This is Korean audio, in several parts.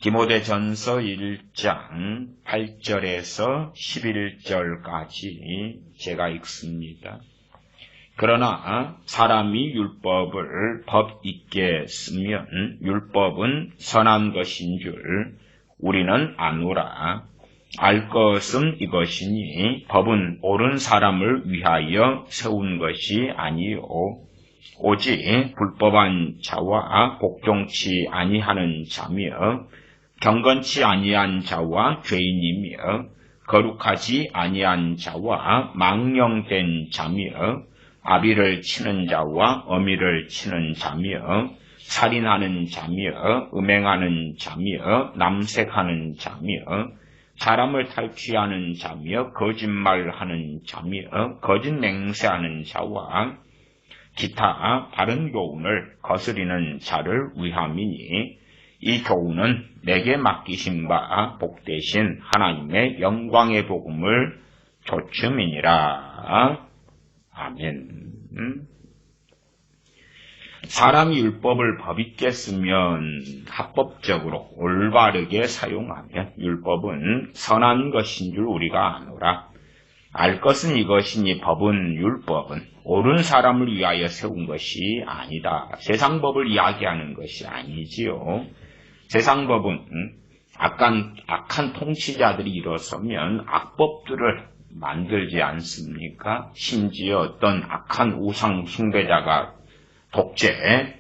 디모데전서 1장 8절에서 11절까지 제가 읽습니다. 그러나 사람이 율법을 법 있게 쓰면 율법은 선한 것인 줄 우리는 아노라. 알 것은 이것이니 법은 옳은 사람을 위하여 세운 것이 아니요 오직 불법한 자와 복종치 아니하는 자며 경건치 아니한 자와 죄인이며 거룩하지 아니한 자와 망령된 자며 아비를 치는 자와 어미를 치는 자며 살인하는 자며 음행하는 자며 남색하는 자며 사람을 탈취하는 자며 거짓말하는 자며 거짓 맹세하는 자와 기타 바른 교훈을 거스리는 자를 위함이니 이 교훈은 내게 맡기신 바 복되신 하나님의 영광의 복음을 조춤이니라. 아멘. 사람이 율법을 법 있게 쓰면 합법적으로 올바르게 사용하면 율법은 선한 것인 줄 우리가 아노라. 알 것은 이것이니 법은 율법은 옳은 사람을 위하여 세운 것이 아니다. 세상 법을 이야기하는 것이 아니지요. 세상 법은 악한 통치자들이 일어서면 악법들을 만들지 않습니까? 심지어 어떤 악한 우상 숭배자가 독재하며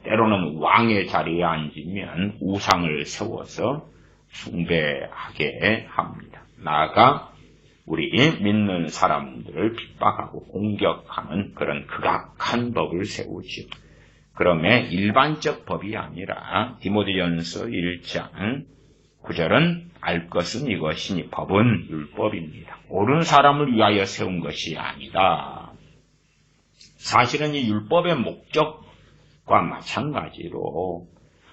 때로는 왕의 자리에 앉으면 우상을 세워서 숭배하게 합니다. 나아가 우리 믿는 사람들을 핍박하고 공격하는 그런 극악한 법을 세우지요. 그러면 일반적 법이 아니라 디모데전서 1장 9절은 알 것은 이것이니 법은 율법입니다. 옳은 사람을 위하여 세운 것이 아니다. 사실은 이 율법의 목적과 마찬가지로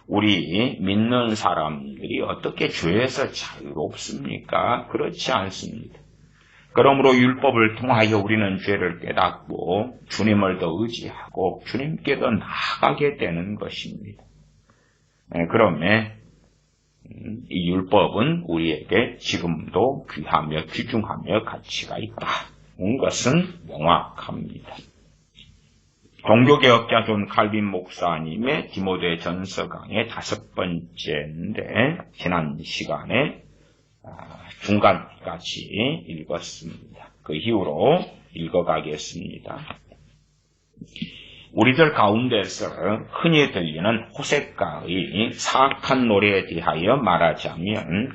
우리 믿는 사람들이 어떻게 죄에서 자유롭습니까? 그렇지 않습니다. 그러므로 율법을 통하여 우리는 죄를 깨닫고 주님을 더 의지하고 주님께 더 나아가게 되는 것입니다. 그러면 이 율법은 우리에게 지금도 귀하며 귀중하며 가치가 있다는 것은 명확합니다. 종교개혁자 존 칼빈 목사님의 디모데전서 강의 5번째인데 지난 시간에 중간까지 읽었습니다. 그 이후로 읽어가겠습니다. 우리들 가운데서 흔히 들리는 호색가의 사악한 노래에 대하여 말하자면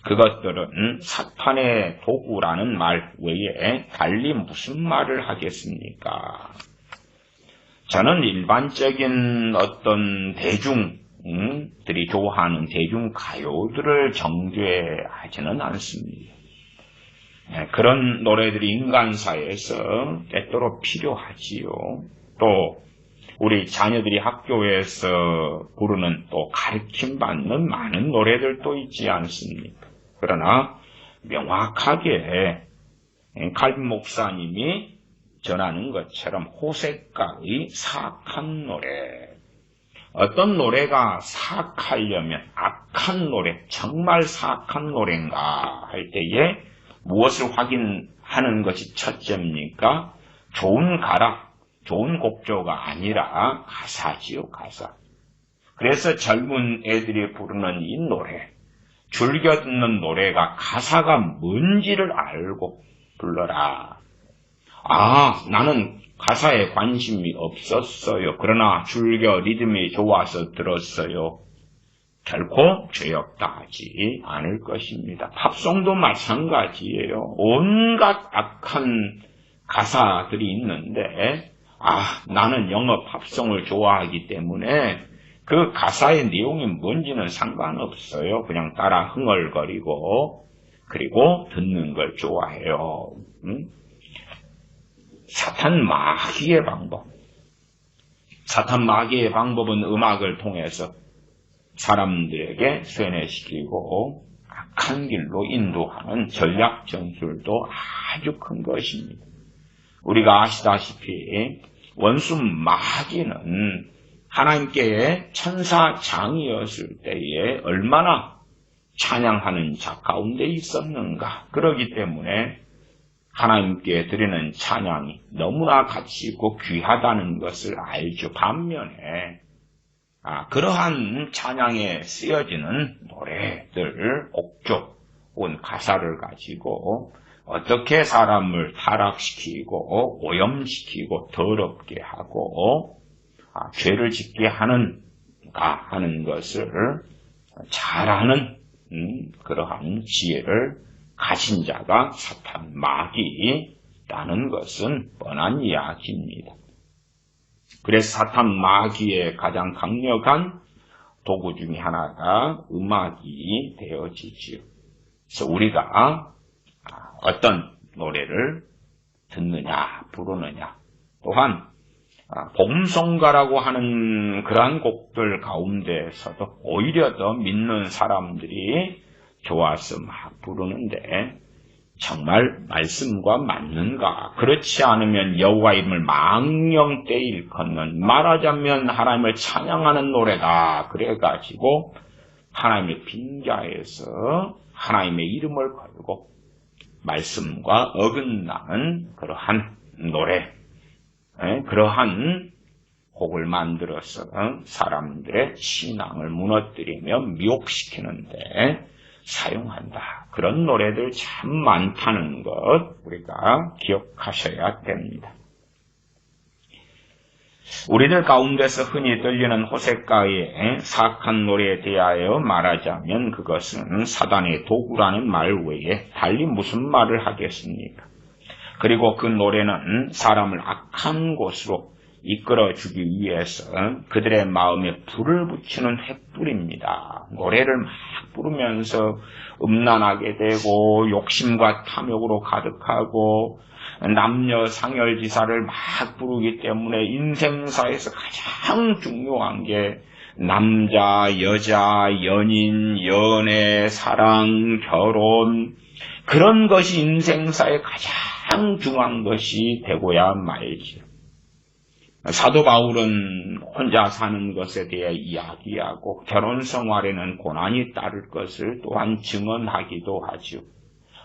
그것들은 사탄의 도구라는 말 외에 달리 무슨 말을 하겠습니까? 저는 일반적인 어떤 대중들이 좋아하는 대중가요들을 정죄하지는 않습니다. 그런 노래들이 인간사에서 때때로 필요하지요. 또 우리 자녀들이 학교에서 부르는 또 가르침받는 많은 노래들도 있지 않습니까? 그러나 명확하게 칼빈 목사님이 전하는 것처럼 호색가의 사악한 노래, 어떤 노래가 사악하려면 악한 노래, 정말 사악한 노래인가 할 때에 무엇을 확인하는 것이 첫째입니까? 좋은 가락, 좋은 곡조가 아니라 가사지요, 가사. 그래서 젊은 애들이 부르는 이 노래, 즐겨 듣는 노래가 가사가 뭔지를 알고 불러라. 나는 가사에 관심이 없었어요. 그러나 즐겨 리듬이 좋아서 들었어요. 결코 죄 없다 하지 않을 것입니다. 팝송도 마찬가지예요. 온갖 악한 가사들이 있는데 나는 영어 팝송을 좋아하기 때문에 그 가사의 내용이 뭔지는 상관없어요. 그냥 따라 흥얼거리고 그리고 듣는 걸 좋아해요. 사탄 마귀의 방법은 음악을 통해서 사람들에게 쇠뇌시키고 악한 길로 인도하는 전략 전술도 아주 큰 것입니다. 우리가 아시다시피 원수 마귀는 하나님께 천사장이었을 때에 얼마나 찬양하는 자 가운데 있었는가. 그러기 때문에 하나님께 드리는 찬양이 너무나 가치 있고 귀하다는 것을 알죠. 반면에 그러한 찬양에 쓰여지는 노래들, 곡조 혹은 가사를 가지고 어떻게 사람을 타락시키고 오염시키고 더럽게 하고 죄를 짓게 하는가 하는 것을 잘 아는 그러한 지혜를 가진 자가 사탄 마귀라는 것은 뻔한 이야기입니다. 그래서 사탄 마귀의 가장 강력한 도구 중에 하나가 음악이 되어지지요. 그래서 우리가 어떤 노래를 듣느냐, 부르느냐, 또한 복음성가라고 하는 그러한 곡들 가운데서도 오히려 더 믿는 사람들이 좋아서 막 부르는데 정말 말씀과 맞는가? 그렇지 않으면 여호와 이름을 망령되이 일컫는, 말하자면 하나님을 찬양하는 노래다. 그래가지고 하나님을 빙자해서 하나님의 이름을 걸고 말씀과 어긋나는 그러한 노래, 그러한 곡을 만들어서 사람들의 신앙을 무너뜨리며 미혹시키는데 사용한다. 그런 노래들 참 많다는 것 우리가 기억하셔야 됩니다. 우리들 가운데서 흔히 들리는 호색가의 사악한 노래에 대하여 말하자면 그것은 사단의 도구라는 말 외에 달리 무슨 말을 하겠습니까? 그리고 그 노래는 사람을 악한 곳으로 이끌어주기 위해서 그들의 마음에 불을 붙이는 횃불입니다. 노래를 막 부르면서 음란하게 되고 욕심과 탐욕으로 가득하고 남녀 상열지사를 막 부르기 때문에 인생사에서 가장 중요한 게 남자, 여자, 연인, 연애, 사랑, 결혼, 그런 것이 인생사에 가장 중요한 것이 되고야 말지요. 사도 바울은 혼자 사는 것에 대해 이야기하고 결혼 생활에는 고난이 따를 것을 또한 증언하기도 하죠.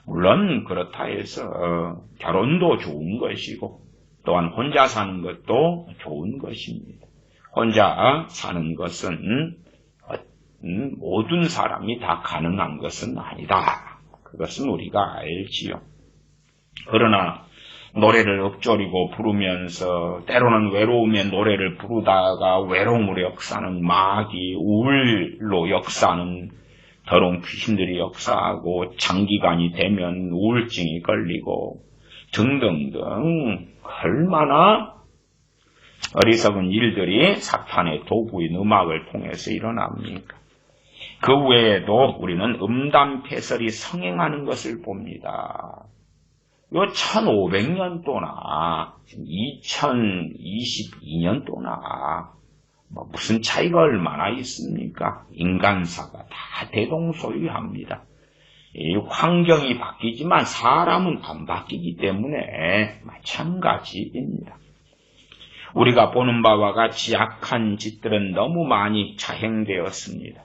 물론 그렇다 해서 결혼도 좋은 것이고 또한 혼자 사는 것도 좋은 것입니다. 혼자 사는 것은 모든 사람이 다 가능한 것은 아니다. 그것은 우리가 알지요. 그러나 노래를 읊조리고 부르면서 때로는 외로움의 노래를 부르다가 외로움으로 역사하는 마귀, 우울로 역사하는 더러운 귀신들이 역사하고 장기간이 되면 우울증이 걸리고 등등등 얼마나 어리석은 일들이 사탄의 도구인 음악을 통해서 일어납니까? 그 외에도 우리는 음담패설이 성행하는 것을 봅니다. 요 1500년도나 2022년도나 무슨 차이가 얼마나 있습니까? 인간사가 다 대동소이합니다. 이 환경이 바뀌지만 사람은 안 바뀌기 때문에 마찬가지입니다. 우리가 보는 바와 같이 악한 짓들은 너무 많이 자행되었습니다.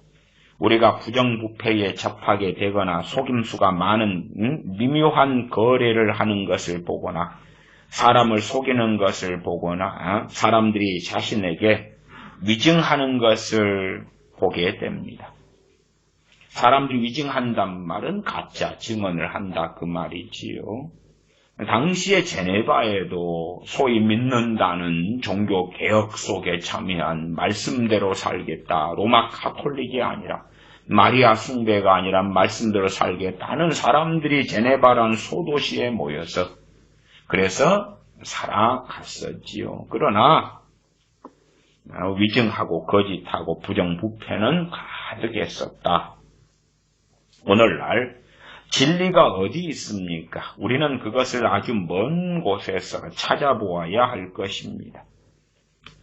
우리가 부정부패에 접하게 되거나 속임수가 많은 미묘한 거래를 하는 것을 보거나 사람을 속이는 것을 보거나 사람들이 자신에게 위증하는 것을 보게 됩니다. 사람들이 위증한단 말은 가짜 증언을 한다 그 말이지요. 당시에 제네바에도 소위 믿는다는 종교 개혁 속에 참여한 말씀대로 살겠다. 로마 카톨릭이 아니라 마리아 숭배가 아니라 말씀대로 살겠다는 사람들이 제네바라는 소도시에 모여서 그래서 살아갔었지요. 그러나 위증하고 거짓하고 부정부패는 가득했었다. 오늘날 진리가 어디 있습니까? 우리는 그것을 아주 먼 곳에서 찾아보아야 할 것입니다.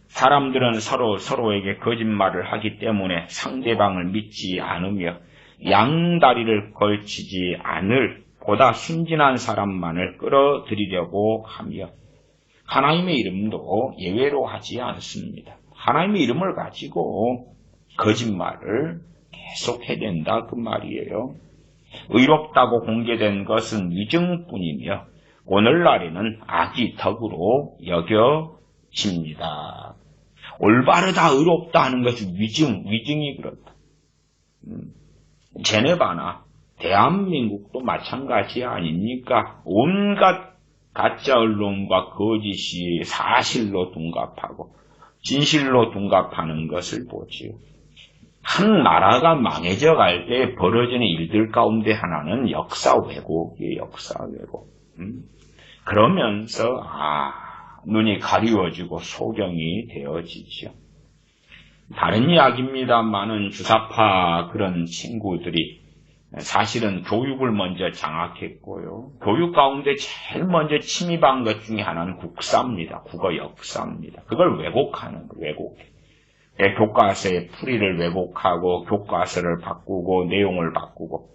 사람들은 서로에게 거짓말을 하기 때문에 상대방을 믿지 않으며 양다리를 걸치지 않을 보다 순진한 사람만을 끌어들이려고 하며 하나님의 이름도 예외로 하지 않습니다. 하나님의 이름을 가지고 거짓말을 계속해야 된다 그 말이에요. 의롭다고 공개된 것은 위증뿐이며 오늘날에는 악이 덕으로 여겨집니다. 올바르다 의롭다 하는 것은 위증이 그렇다. 제네바나 대한민국도 마찬가지 아닙니까? 온갖 가짜 언론과 거짓이 사실로 둔갑하고 진실로 둔갑하는 것을 보지요. 한 나라가 망해져 갈 때 벌어지는 일들 가운데 하나는 역사 왜곡이에요. 역사 왜곡. 그러면서 눈이 가리워지고 소경이 되어지죠. 다른 이야기입니다만은 주사파 그런 친구들이 사실은 교육을 먼저 장악했고요. 교육 가운데 제일 먼저 침입한 것 중에 하나는 국사입니다. 국어 역사입니다. 그걸 왜곡하는 거예요. 왜곡해. 교과서의 풀이를 왜곡하고 교과서를 바꾸고 내용을 바꾸고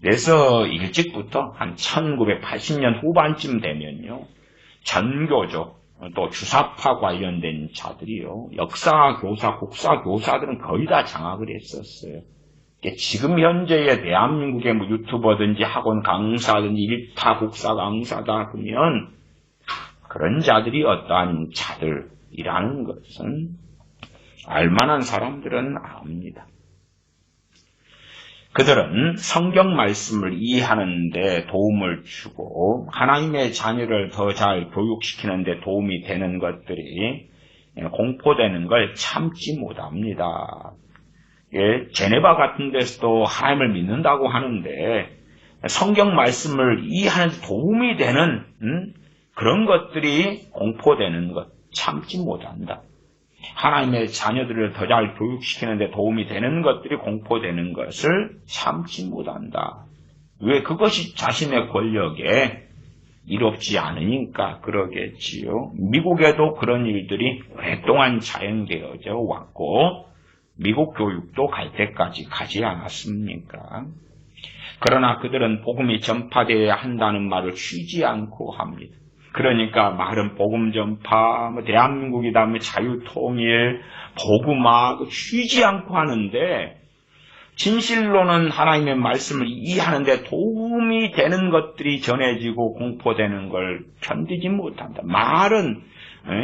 그래서 일찍부터 한 1980년 후반쯤 되면요. 전교조 또 주사파 관련된 자들이요. 역사교사, 국사교사들은 거의 다 장악을 했었어요. 지금 현재의 대한민국의 뭐 유튜버든지 학원 강사든지 일타 국사 강사다 그러면 그런 자들이 어떠한 자들이라는 것은 알만한 사람들은 압니다. 그들은 성경 말씀을 이해하는 데 도움을 주고 하나님의 자녀를 더 잘 교육시키는 데 도움이 되는 것들이 공포되는 걸 참지 못합니다. 제네바 같은 데서도 하나님을 믿는다고 하는데 성경 말씀을 이해하는 데 도움이 되는 그런 것들이 공포되는 것 참지 못한다. 하나님의 자녀들을 더 잘 교육시키는 데 도움이 되는 것들이 공포되는 것을 참지 못한다. 왜? 그것이 자신의 권력에 이롭지 않으니까 그러겠지요. 미국에도 그런 일들이 오랫동안 자행되어져 왔고 미국 교육도 갈 때까지 가지 않았습니까? 그러나 그들은 복음이 전파되어야 한다는 말을 쉬지 않고 합니다. 그러니까 말은 복음 전파, 대한민국이다, 자유통일, 복음화 쉬지 않고 하는데 진실로는 하나님의 말씀을 이해하는데 도움이 되는 것들이 전해지고 공포되는 걸 견디지 못한다. 말은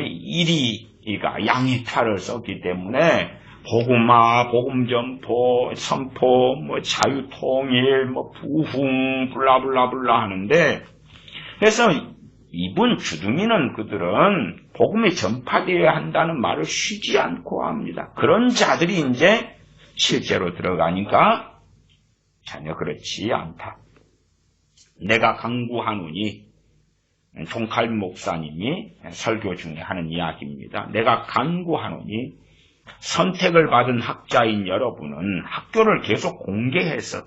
이리가 양의 탈을 썼기 때문에 복음화, 복음 전포, 선포, 자유통일, 부흥, 블라블라블라 하는데 그래서 이분 주둥이는 그들은 복음이 전파되어야 한다는 말을 쉬지 않고 합니다. 그런 자들이 이제 실제로 들어가니까 전혀 그렇지 않다. 내가 강구하노니 종칼 목사님이 설교 중에 하는 이야기입니다. 내가 강구하노니 선택을 받은 학자인 여러분은 학교를 계속 공개해서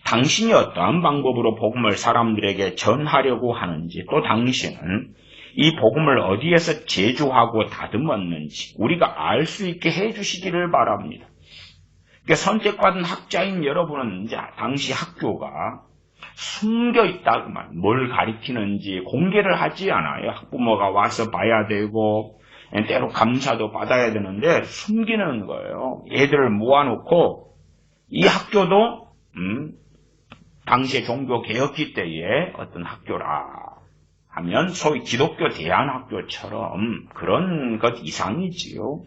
당신이 어떠한 방법으로 복음을 사람들에게 전하려고 하는지 또 당신은 이 복음을 어디에서 제조하고 다듬었는지 우리가 알 수 있게 해주시기를 바랍니다. 그러니까 선택받은 학자인 여러분은 이제 당시 학교가 숨겨있다 그 말, 뭘 가리키는지 공개를 하지 않아요. 학부모가 와서 봐야 되고 때로 감사도 받아야 되는데 숨기는 거예요. 애들을 모아놓고 이 학교도 당시의 종교개혁기 때의 어떤 학교라 하면 소위 기독교 대안학교처럼 그런 것 이상이지요.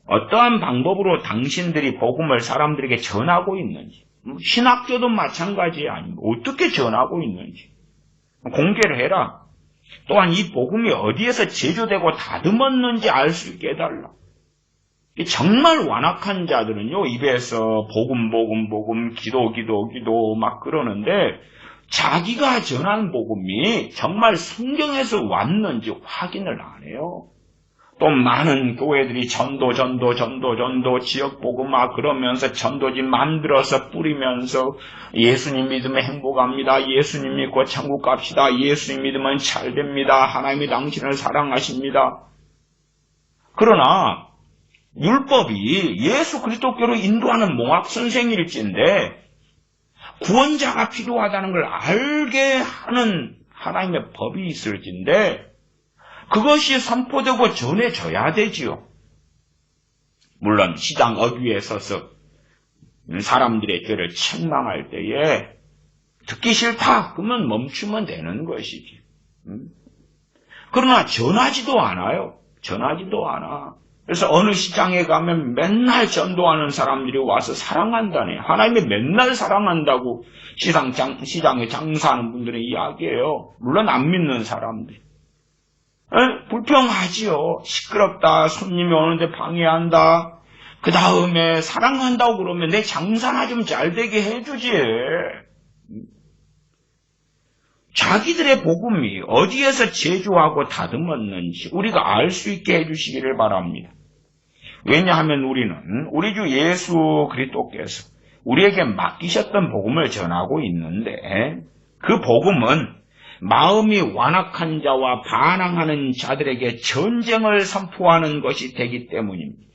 어떠한 방법으로 당신들이 복음을 사람들에게 전하고 있는지 신학교도 마찬가지 아닙니다. 어떻게 전하고 있는지 공개를 해라. 또한 이 복음이 어디에서 제조되고 다듬었는지 알 수 있게 해달라. 정말 완악한 자들은요, 입에서 복음, 기도 막 그러는데, 자기가 전한 복음이 정말 성경에서 왔는지 확인을 안 해요. 또 많은 교회들이 전도, 지역 복음화 그러면서 전도지 만들어서 뿌리면서 예수님 믿으면 행복합니다. 예수님 믿고 천국 갑시다. 예수님 믿으면 잘 됩니다. 하나님이 당신을 사랑하십니다. 그러나, 율법이 예수 그리스도께로 인도하는 몽학선생일진데 구원자가 필요하다는 걸 알게 하는 하나님의 법이 있을진데 그것이 선포되고 전해져야 되지요. 물론 시장 어귀에 서서 사람들의 죄를 책망할 때에 듣기 싫다 그러면 멈추면 되는 것이지. 그러나 전하지도 않아요. 전하지도 않아. 그래서 어느 시장에 가면 맨날 전도하는 사람들이 와서 사랑한다네. 하나님이 맨날 사랑한다고 시장에 장사하는 분들의 이야기예요. 물론 안 믿는 사람들. 불평하지요. 시끄럽다. 손님이 오는데 방해한다. 그 다음에 사랑한다고 그러면 내 장사나 좀 잘 되게 해주지. 자기들의 복음이 어디에서 제조하고 다듬었는지 우리가 알 수 있게 해주시기를 바랍니다. 왜냐하면 우리는 우리 주 예수 그리스도께서 우리에게 맡기셨던 복음을 전하고 있는데 그 복음은 마음이 완악한 자와 반항하는 자들에게 전쟁을 선포하는 것이 되기 때문입니다.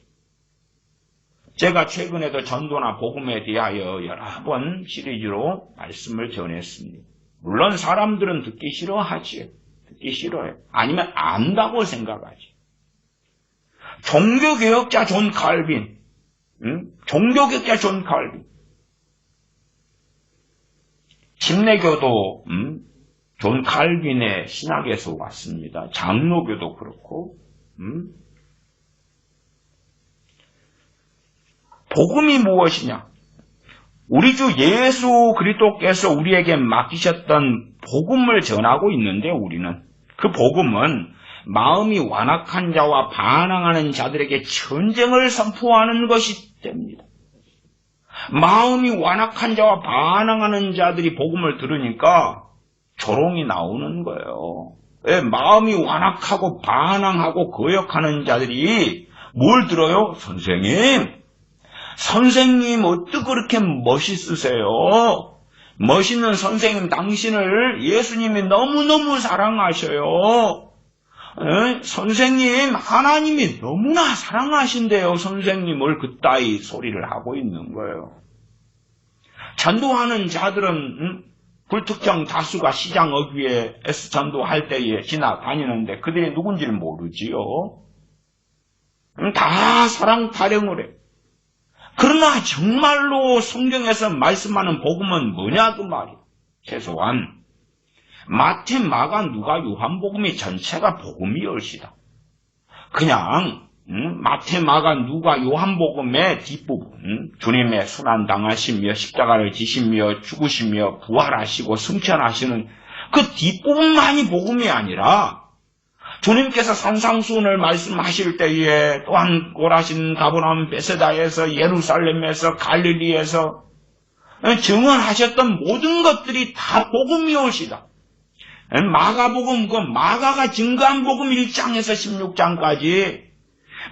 제가 최근에도 전도나 복음에 대하여 여러 번 시리즈로 말씀을 전했습니다. 물론 사람들은 듣기 싫어하지요. 듣기 싫어해요. 아니면 안다고 생각하지. 종교개혁자 존 칼빈, 종교개혁자 존 칼빈. 침례교도 존 칼빈의 신학에서 왔습니다. 장로교도 그렇고. 복음이 무엇이냐? 우리 주 예수 그리스도께서 우리에게 맡기셨던 복음을 전하고 있는데 우리는 그 복음은 마음이 완악한 자와 반항하는 자들에게 전쟁을 선포하는 것이 됩니다. 마음이 완악한 자와 반항하는 자들이 복음을 들으니까 조롱이 나오는 거예요. 왜? 마음이 완악하고 반항하고 거역하는 자들이 뭘 들어요? 선생님 어떻게 그렇게 멋있으세요? 멋있는 선생님 당신을 예수님이 너무너무 사랑하셔요. 선생님 하나님이 너무나 사랑하신대요. 선생님을 그따위 소리를 하고 있는 거예요. 전도하는 자들은 불특정 다수가 시장 어귀에서 전도할 때에 지나다니는데 그들이 누군지를 모르지요. 다 사랑 타령을 해. 그러나 정말로 성경에서 말씀하는 복음은 뭐냐 그 말이에요. 최소한 마태, 마가, 누가, 요한복음이 전체가 복음이올시다. 그냥 마태, 마가, 누가, 요한복음의 뒷부분 주님의 순환당하시며 십자가를 지시며 죽으시며 부활하시고 승천하시는 그 뒷부분만이 복음이 아니라 주님께서 산상수훈을 말씀하실 때에 또한 고라신, 가버나움, 베세다에서 예루살렘에서 갈릴리에서 증언하셨던 모든 것들이 다 복음이올시다. 마가복음, 그 마가가 증거한 복음 1장에서 16장까지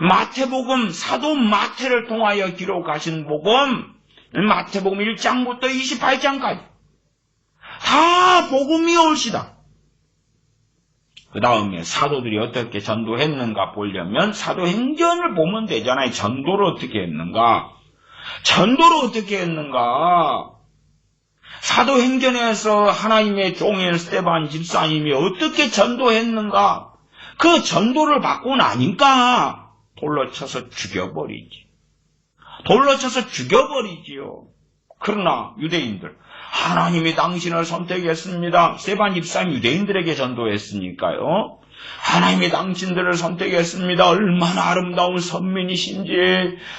마태복음, 사도 마태를 통하여 기록하신 복음, 마태복음 1장부터 28장까지 다 복음이올시다. 그 다음에 사도들이 어떻게 전도했는가 보려면 사도행전을 보면 되잖아요. 전도를 어떻게 했는가? 사도행전에서 하나님의 종인 스데반 집사님이 어떻게 전도했는가? 그 전도를 받고 나니까 돌로 쳐서 죽여버리지요. 그러나 유대인들, 하나님이 당신을 선택했습니다. 스데반 집사님 유대인들에게 전도했으니까요. 하나님이 당신들을 선택했습니다. 얼마나 아름다운 선민이신지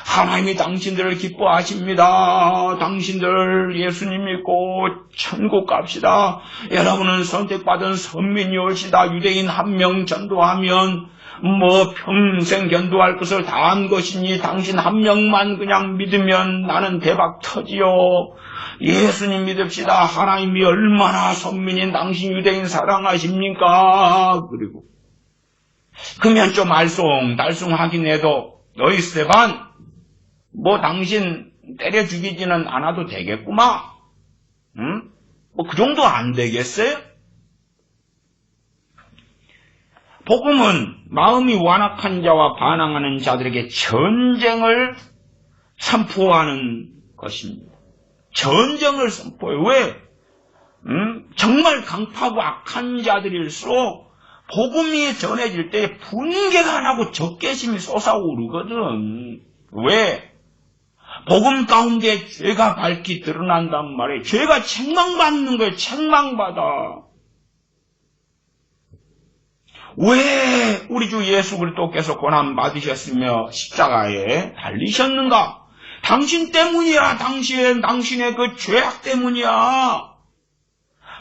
하나님이 당신들을 기뻐하십니다. 당신들 예수님 믿고 천국 갑시다. 여러분은 선택받은 선민이올시다. 유대인 한 명 전도하면 평생 견도할 것을 다 한 것이니 당신 한 명만 그냥 믿으면 나는 대박 터지요. 예수님 믿읍시다. 하나님이 얼마나 선민인 당신 유대인 사랑하십니까? 그리고 그러면 좀 알쏭달쏭하긴 해도 너희 스데반 당신 때려 죽이지는 않아도 되겠구만. 그 정도 안 되겠어요? 복음은 마음이 완악한 자와 반항하는 자들에게 전쟁을 선포하는 것입니다. 전쟁을 선포해요. 왜? 정말 강파고 악한 자들일수록 복음이 전해질 때 분개가 나고 적개심이 솟아오르거든. 왜? 복음 가운데 죄가 밝히 드러난단 말이에요. 죄가 책망받는 거예요. 책망받아. 왜 우리 주 예수 그리스도께서 고난 받으셨으며 십자가에 달리셨는가? 당신 때문이야. 당신의 그 죄악 때문이야.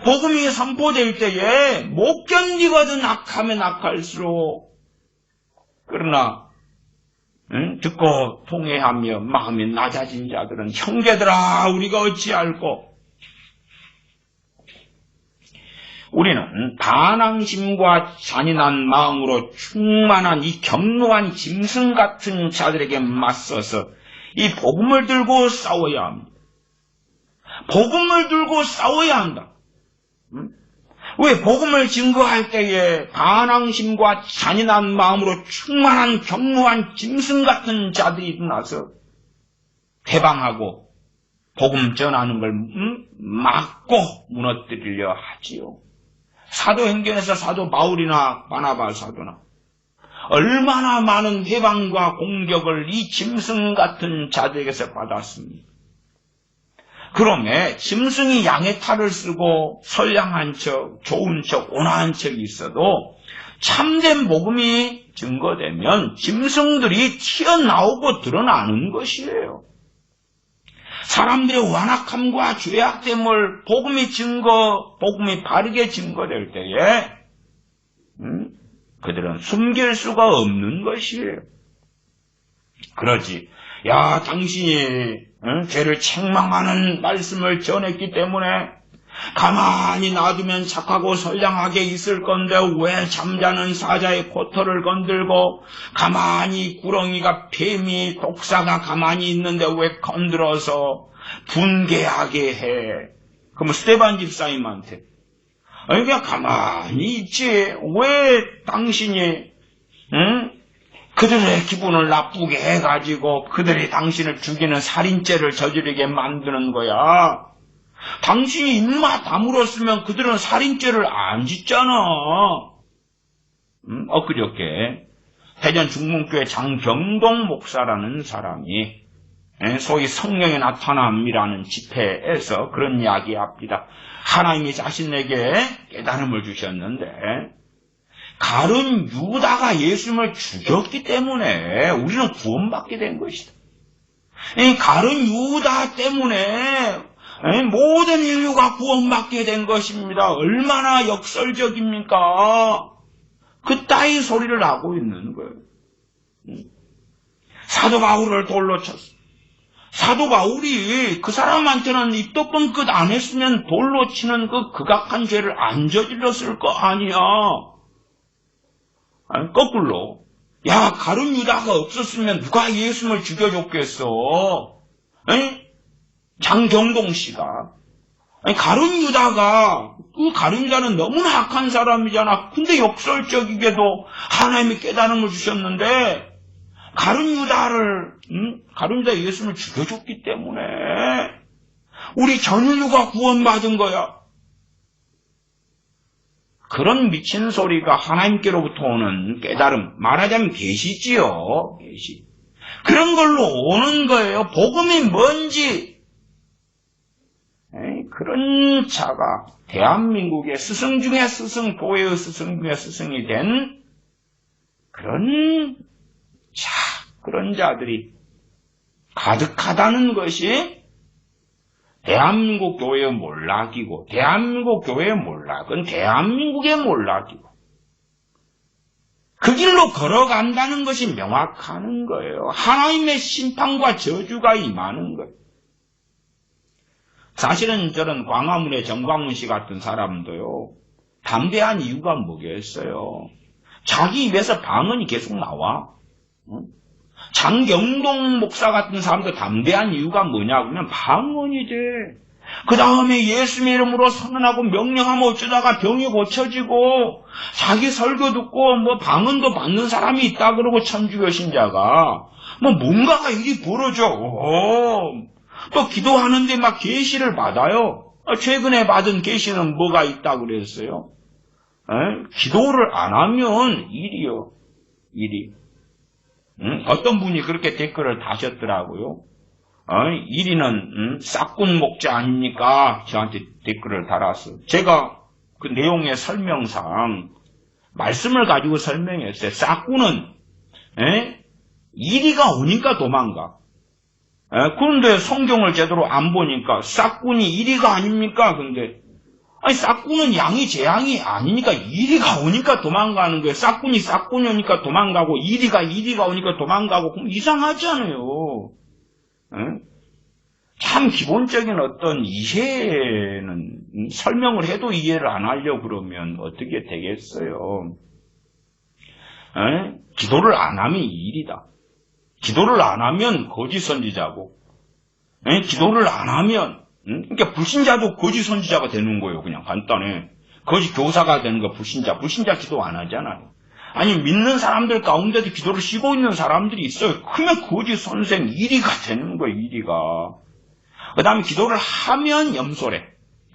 복음이 선포될 때에 못 견디거든. 악하면 악할수록. 그러나 듣고 통회하며 마음이 낮아진 자들은 형제들아 우리가 어찌 알고, 우리는 반항심과 잔인한 마음으로 충만한 이 경노한 짐승 같은 자들에게 맞서서 이 복음을 들고 싸워야 합니다. 복음을 들고 싸워야 한다. 왜? 복음을 증거할 때에 반항심과 잔인한 마음으로 충만한 경노한 짐승 같은 자들이 일어나서 해방하고 복음 전하는 걸 막고 무너뜨리려 하지요. 사도행전에서 사도 바울이나 바나바 사도나 얼마나 많은 해방과 공격을 이 짐승 같은 자들에게서 받았습니다. 그러면 짐승이 양의 탈을 쓰고 선량한 척, 좋은 척, 온화한 척이 있어도 참된 복음이 증거되면 짐승들이 튀어나오고 드러나는 것이에요. 사람들의 완악함과 죄악됨을 복음이 바르게 증거될 때에 그들은 숨길 수가 없는 것이에요. 그러지. 야, 당신이 죄를 책망하는 말씀을 전했기 때문에 가만히 놔두면 착하고 선량하게 있을 건데 왜 잠자는 사자의 코털을 건들고 가만히 구렁이가 뱀이 독사가 가만히 있는데 왜 건드려서 분개하게 해. 그럼 스데반 집사님한테 그냥 가만히 있지. 왜 당신이 그들의 기분을 나쁘게 해가지고 그들이 당신을 죽이는 살인죄를 저지르게 만드는 거야. 당신이 입맛 다물었으면 그들은 살인죄를 안 짓잖아. 엊그저께 대전 중문교회 장병동 목사라는 사람이 소위 성령의 나타남이라는 집회에서 그런 이야기합니다. 하나님이 자신에게 깨달음을 주셨는데 가룟 유다가 예수님을 죽였기 때문에 우리는 구원받게 된 것이다. 이 가룟 유다 때문에 모든 인류가 구원받게 된 것입니다. 얼마나 역설적입니까? 그따위 소리를 하고 있는 거예요. 사도 바울을 돌로 쳤어. 사도 바울이 그 사람한테는 입도 뻥끗 안 했으면 돌로 치는 그 극악한 죄를 안 저질렀을 거 아니야. 아니, 거꾸로, 야, 가룟 유다가 없었으면 누가 예수님을 죽여줬겠어? 장경동 씨가. 아니, 가룟 유다가, 그 가룟 유다는 너무나 악한 사람이잖아. 근데 역설적이게도 하나님이 깨달음을 주셨는데, 가룟 유다 예수님을 죽여줬기 때문에, 우리 전 인류가 구원받은 거야. 그런 미친 소리가 하나님께로부터 오는 깨달음, 말하자면 계시지요. 계시. 그런 걸로 오는 거예요. 복음이 뭔지. 그런 자가 대한민국의 스승 중에 스승, 교회의 스승 중에 스승이 된 그런 자들이 가득하다는 것이 대한민국 교회의 몰락이고, 대한민국 교회의 몰락은 대한민국의 몰락이고, 그 길로 걸어간다는 것이 명확한 거예요. 하나님의 심판과 저주가 임하는 거예요. 사실은 저런 광화문의 정광훈 씨 같은 사람도요, 담대한 이유가 뭐겠어요? 자기 입에서 방언이 계속 나와. 장경동 목사 같은 사람도 담대한 이유가 뭐냐 그러면 방언이 돼. 그 다음에 예수님의 이름으로 선언하고 명령하면 어쩌다가 병이 고쳐지고 자기 설교 듣고 방언도 받는 사람이 있다 그러고 천주교 신자가 뭔가가 일이 벌어져. 또 기도하는데 막 계시를 받아요. 최근에 받은 계시는 뭐가 있다 그랬어요? 기도를 안 하면 일이 어떤 분이 그렇게 댓글을 다셨더라고요. 이리는 싹군 목자 아닙니까? 저한테 댓글을 달았어요. 제가 그 내용의 설명상 말씀을 가지고 설명했어요. 싹군은 이리가 오니까 도망가. 그런데 성경을 제대로 안 보니까 싹군이 이리가 아닙니까? 근데 아니 싹군은 양이 제 양이 아니니까 이리가 오니까 도망가는 거예요. 싹군이 오니까 도망가고 이리가 오니까 도망가고 그럼 이상하잖아요. 참 기본적인 어떤 이해는 설명을 해도 이해를 안 하려고 그러면 어떻게 되겠어요? 기도를 안 하면 일이다. 기도를 안 하면 거짓 선지자고, 기도를 안 하면 그러니까 불신자도 거짓 선지자가 되는 거예요. 그냥 간단해. 거짓 교사가 되는 거 불신자 기도 안 하잖아요. 아니 믿는 사람들 가운데도 기도를 쉬고 있는 사람들이 있어요. 그러면 거짓 선생 이리가 되는 거예요. 이리가. 그 다음에 기도를 하면 염소래.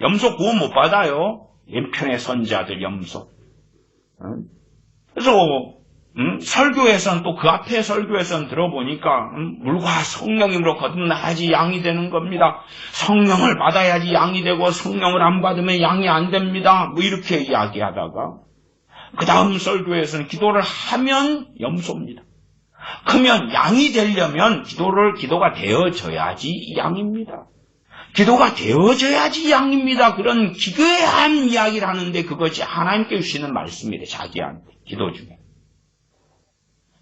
염소 구원 못 받아요. 왼편의 선지자들 염소. 그래서 설교에서는 또 그 앞에 설교에서는 들어보니까 물과 성령님으로 거듭나야지 양이 되는 겁니다. 성령을 받아야지 양이 되고 성령을 안 받으면 양이 안 됩니다. 뭐 이렇게 이야기하다가 그 다음 설교에서는 기도를 하면 염소입니다. 그러면 양이 되려면 기도가 되어져야지 양입니다. 기도가 되어져야지 양입니다. 그런 기괴한 이야기를 하는데 그것이 하나님께 주시는 말씀이래. 자기한테 기도 중에.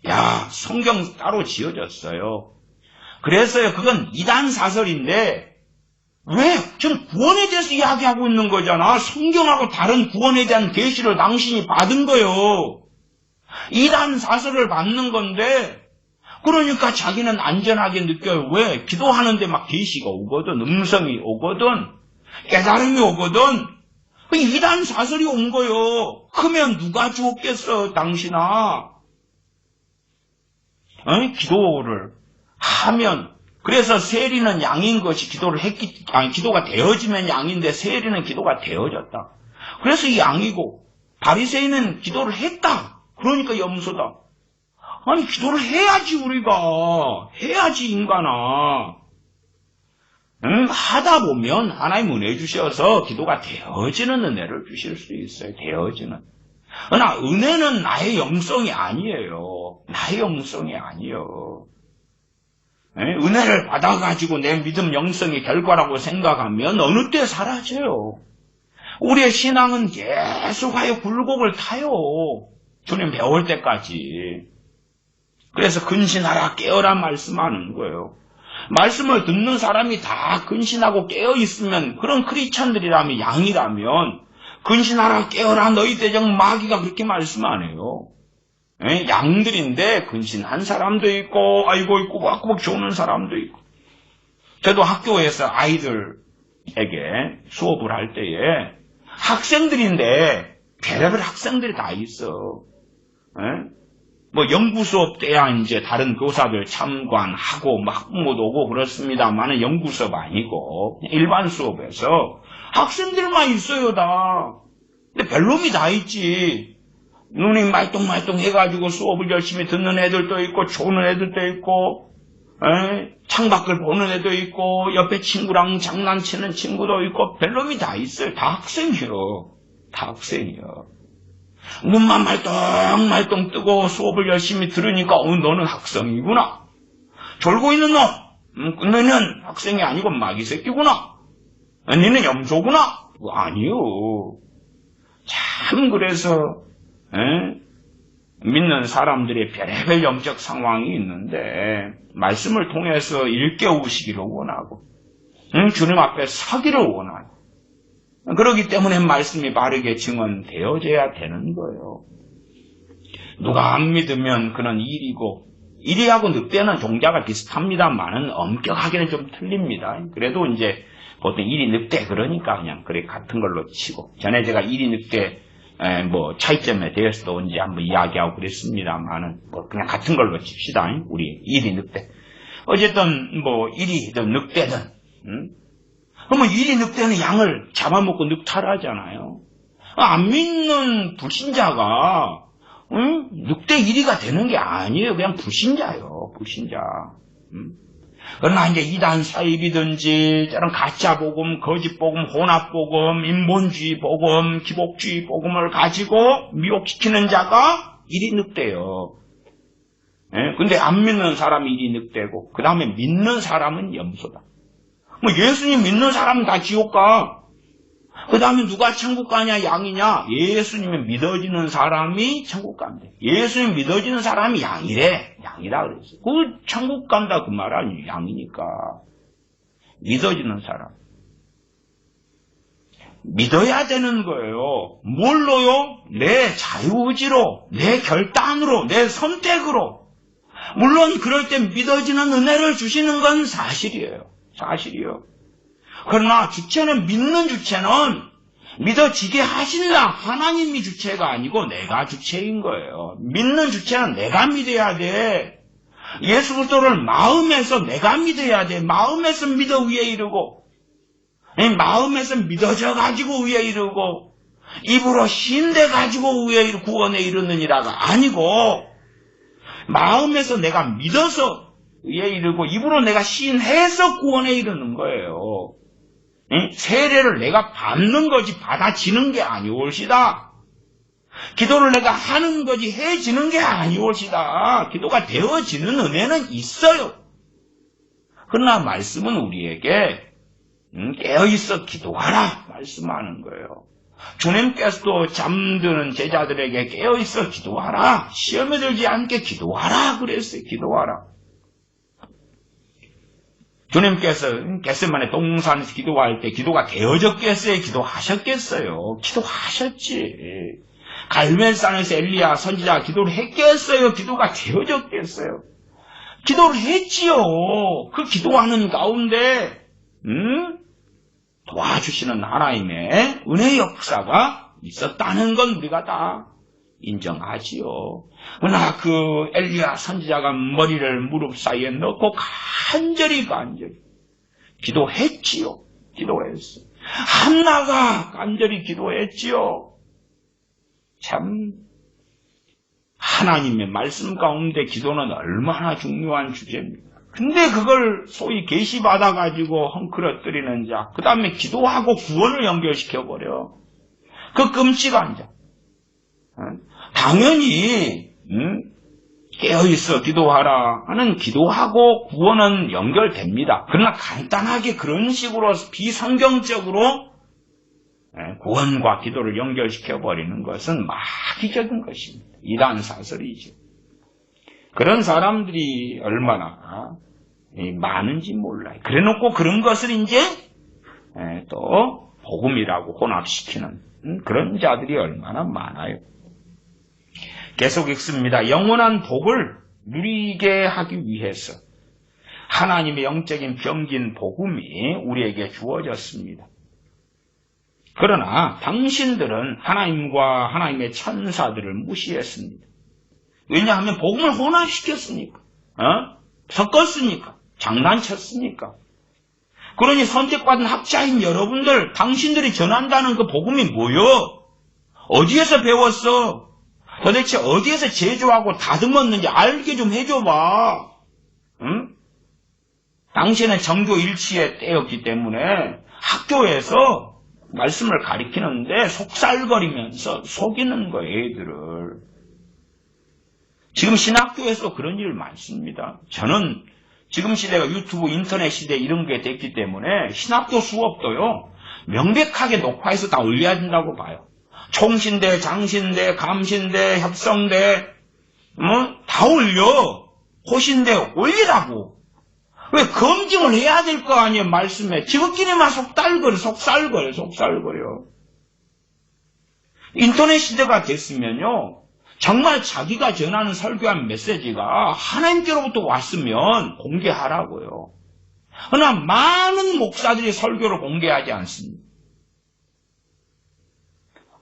야, 성경 따로 지어졌어요. 그래서요, 그건 이단 사설인데, 왜? 전 구원에 대해서 이야기하고 있는 거잖아. 성경하고 다른 구원에 대한 계시를 당신이 받은 거요. 이단 사설을 받는 건데, 그러니까 자기는 안전하게 느껴요. 왜? 기도하는데 막 계시가 오거든, 음성이 오거든, 깨달음이 오거든. 이단 사설이 온 거요. 크면 누가 죽겠어, 당신아. 기도를 하면, 그래서 세리는 양인 것이 기도가 되어지면 양인데 세리는 기도가 되어졌다. 그래서 이 양이고, 바리새인은 기도를 했다. 그러니까 염소다. 아니, 기도를 해야지, 우리가. 해야지, 인간아. 하다 보면 하나님 은혜 주셔서 기도가 되어지는 은혜를 주실 수 있어요. 되어지는. 그러나 은혜는 나의 영성이 아니에요. 나의 영성이 아니에요. 은혜를 받아가지고 내 믿음 영성의 결과라고 생각하면 어느 때 사라져요. 우리의 신앙은 계속하여 굴곡을 타요. 주님 배울 때까지. 그래서 근신하라 깨어라 말씀하는 거예요. 말씀을 듣는 사람이 다 근신하고 깨어있으면 그런 크리스찬들이라면 양이라면 근신하라 깨어라 너희 대적 마귀가 그렇게 말씀 안 해요. 양들인데 근신한 사람도 있고 아이고 있고 꽉꽉 조는 사람도 있고. 저도 학교에서 아이들에게 수업을 할 때에 학생들인데 별의별 학생들이 다 있어. 뭐 연구 수업 때야 이제 다른 교사들 참관하고 막 학부모도 오고 그렇습니다만은 연구 수업 아니고 일반 수업에서 학생들만 있어요 다. 근데 별놈이 다 있지. 눈이 말똥말똥 해가지고 수업을 열심히 듣는 애들도 있고 조는 애들도 있고 창밖을 보는 애도 있고 옆에 친구랑 장난치는 친구도 있고 별놈이 다 있어요. 다 학생이요. 다 학생이요. 눈만 말똥말똥 뜨고 수업을 열심히 들으니까 너는 학생이구나. 졸고 있는 놈 너는 학생이 아니고 마귀 새끼구나. 너는 염소구나. 아니요. 참 그래서 믿는 사람들의 별의별 영적 상황이 있는데 말씀을 통해서 일깨우시기를 원하고 주님 앞에 서기를 원하고 그렇기 때문에 말씀이 바르게 증언되어져야 되는 거예요. 누가 안 믿으면 그는 일이고 일이하고 늑대는 종자가 비슷합니다만은 엄격하게는 좀 틀립니다. 그래도 이제 보통 일이 늑대 그러니까 그냥 그래 같은 걸로 치고 전에 제가 일이 늑대 뭐 차이점에 대해서도 언제 한번 이야기하고 그랬습니다만은 뭐 그냥 같은 걸로 칩시다. 우리 일이 늑대. 어쨌든 뭐 일이든 늑대든 그러면 일이 늑대는 양을 잡아먹고 늑탈하잖아요. 안 믿는 불신자가 늑대 1위가 되는 게 아니에요. 그냥 불신자예요. 불신자. 그러나 이제 이단 사입이든지 이런 가짜 복음, 거짓 복음, 혼합 복음, 인본주의 복음, 기복주의 복음을 가지고 미혹시키는 자가 1위 늑대예요. 근데 안 믿는 사람이 1위 늑대고 그 다음에 믿는 사람은 염소다. 뭐 예수님 믿는 사람은 다 지옥 가. 그 다음에 누가 천국 가냐 양이냐? 예수님을 믿어지는 사람이 천국 간대. 예수님 믿어지는 사람이 양이래. 양이라 그랬어. 그 천국 간다 그 말 아니에요. 양이니까. 믿어지는 사람. 믿어야 되는 거예요. 뭘로요? 내 자유의지로, 내 결단으로, 내 선택으로. 물론 그럴 때 믿어지는 은혜를 주시는 건 사실이에요. 사실이요. 그러나 주체는 믿는 주체는 믿어지게 하신다. 하나님이 주체가 아니고 내가 주체인 거예요. 믿는 주체는 내가 믿어야 돼. 예수 그리스도를 마음에서 내가 믿어야 돼. 마음에서 믿어 위에 이르고 마음에서 믿어져 가지고 위에 이르고 입으로 신대 가지고 위에 이르고 구원에 이르느니라가 아니고 마음에서 내가 믿어서 위에 이르고 입으로 내가 신해서 구원에 이르는 거예요. 세례를 내가 받는 거지 받아지는 게 아니올시다. 기도를 내가 하는 거지 해지는 게 아니올시다. 기도가 되어지는 은혜는 있어요. 그러나 말씀은 우리에게 깨어있어 기도하라 말씀하는 거예요. 주님께서도 잠드는 제자들에게 깨어있어 기도하라. 시험에 들지 않게 기도하라 그랬어요. 기도하라. 주님께서 겟세마네 동산에서 기도할 때 기도가 되어졌겠어요? 기도하셨겠어요? 기도하셨지. 갈멜산에서 엘리야 선지자가 기도를 했겠어요? 기도가 되어졌겠어요? 기도를 했지요. 그 기도하는 가운데 도와주시는 하나님의 은혜 역사가 있었다는 건 우리가 다 인정하지요. 그러나 그 엘리야 선지자가 머리를 무릎 사이에 넣고 간절히 기도했지요. 기도했어요. 한나가 간절히 기도했지요. 참 하나님의 말씀 가운데 기도는 얼마나 중요한 주제입니다. 근데 그걸 소위 계시받아가지고 헝클어뜨리는 자, 그 다음에 기도하고 구원을 연결시켜버려. 그 끔찍한 자. 당연히 깨어있어 기도하라 하는 기도하고 구원은 연결됩니다. 그러나 간단하게 그런 식으로 비성경적으로 구원과 기도를 연결시켜버리는 것은 마귀적인 것입니다. 이단 사설이죠. 그런 사람들이 얼마나 많은지 몰라요. 그래놓고 그런 것을 이제 또 복음이라고 혼합시키는 그런 자들이 얼마나 많아요. 계속 읽습니다. 영원한 복을 누리게 하기 위해서 하나님의 영적인 병긴 복음이 우리에게 주어졌습니다. 그러나 당신들은 하나님과 하나님의 천사들을 무시했습니다. 왜냐하면 복음을 혼합시켰으니까, 섞었으니까, 장난쳤으니까. 그러니 선택받은 학자인 여러분들, 당신들이 전한다는 그 복음이 뭐요? 어디에서 배웠어? 도대체 어디에서 제조하고 다듬었는지 알게 좀 해줘봐. 응? 당신은 정교 일치의 때였기 때문에 학교에서 말씀을 가리키는데 속살거리면서 속이는 거예요, 애들을. 지금 신학교에서 그런 일 많습니다. 저는 지금 시대가 유튜브, 인터넷 시대 이런 게 됐기 때문에 신학교 수업도요, 명백하게 녹화해서 다 올려야 된다고 봐요. 총신대, 장신대, 감신대, 협성대, 다 올려. 호신대 올리라고. 왜 검증을 해야 될 거 아니에요, 말씀에. 지극히만 속살거려. 인터넷 시대가 됐으면요, 정말 자기가 전하는 설교한 메시지가 하나님께로부터 왔으면 공개하라고요. 그러나 많은 목사들이 설교를 공개하지 않습니다.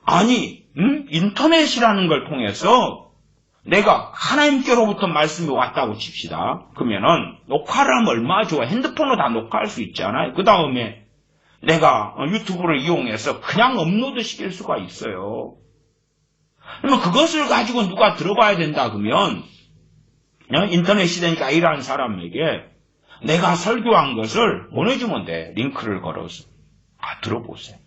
아니, 인터넷이라는 걸 통해서 내가 하나님께로부터 말씀이 왔다고 칩시다. 그러면은 녹화를 하면 얼마나 좋아. 핸드폰으로 다 녹화할 수 있잖아요. 그 다음에 내가 유튜브를 이용해서 그냥 업로드 시킬 수가 있어요. 그러면 그것을 가지고 누가 들어봐야 된다 그러면 인터넷 시대니까 A라는 사람에게 내가 설교한 것을 보내주면 돼. 링크를 걸어서. 들어보세요.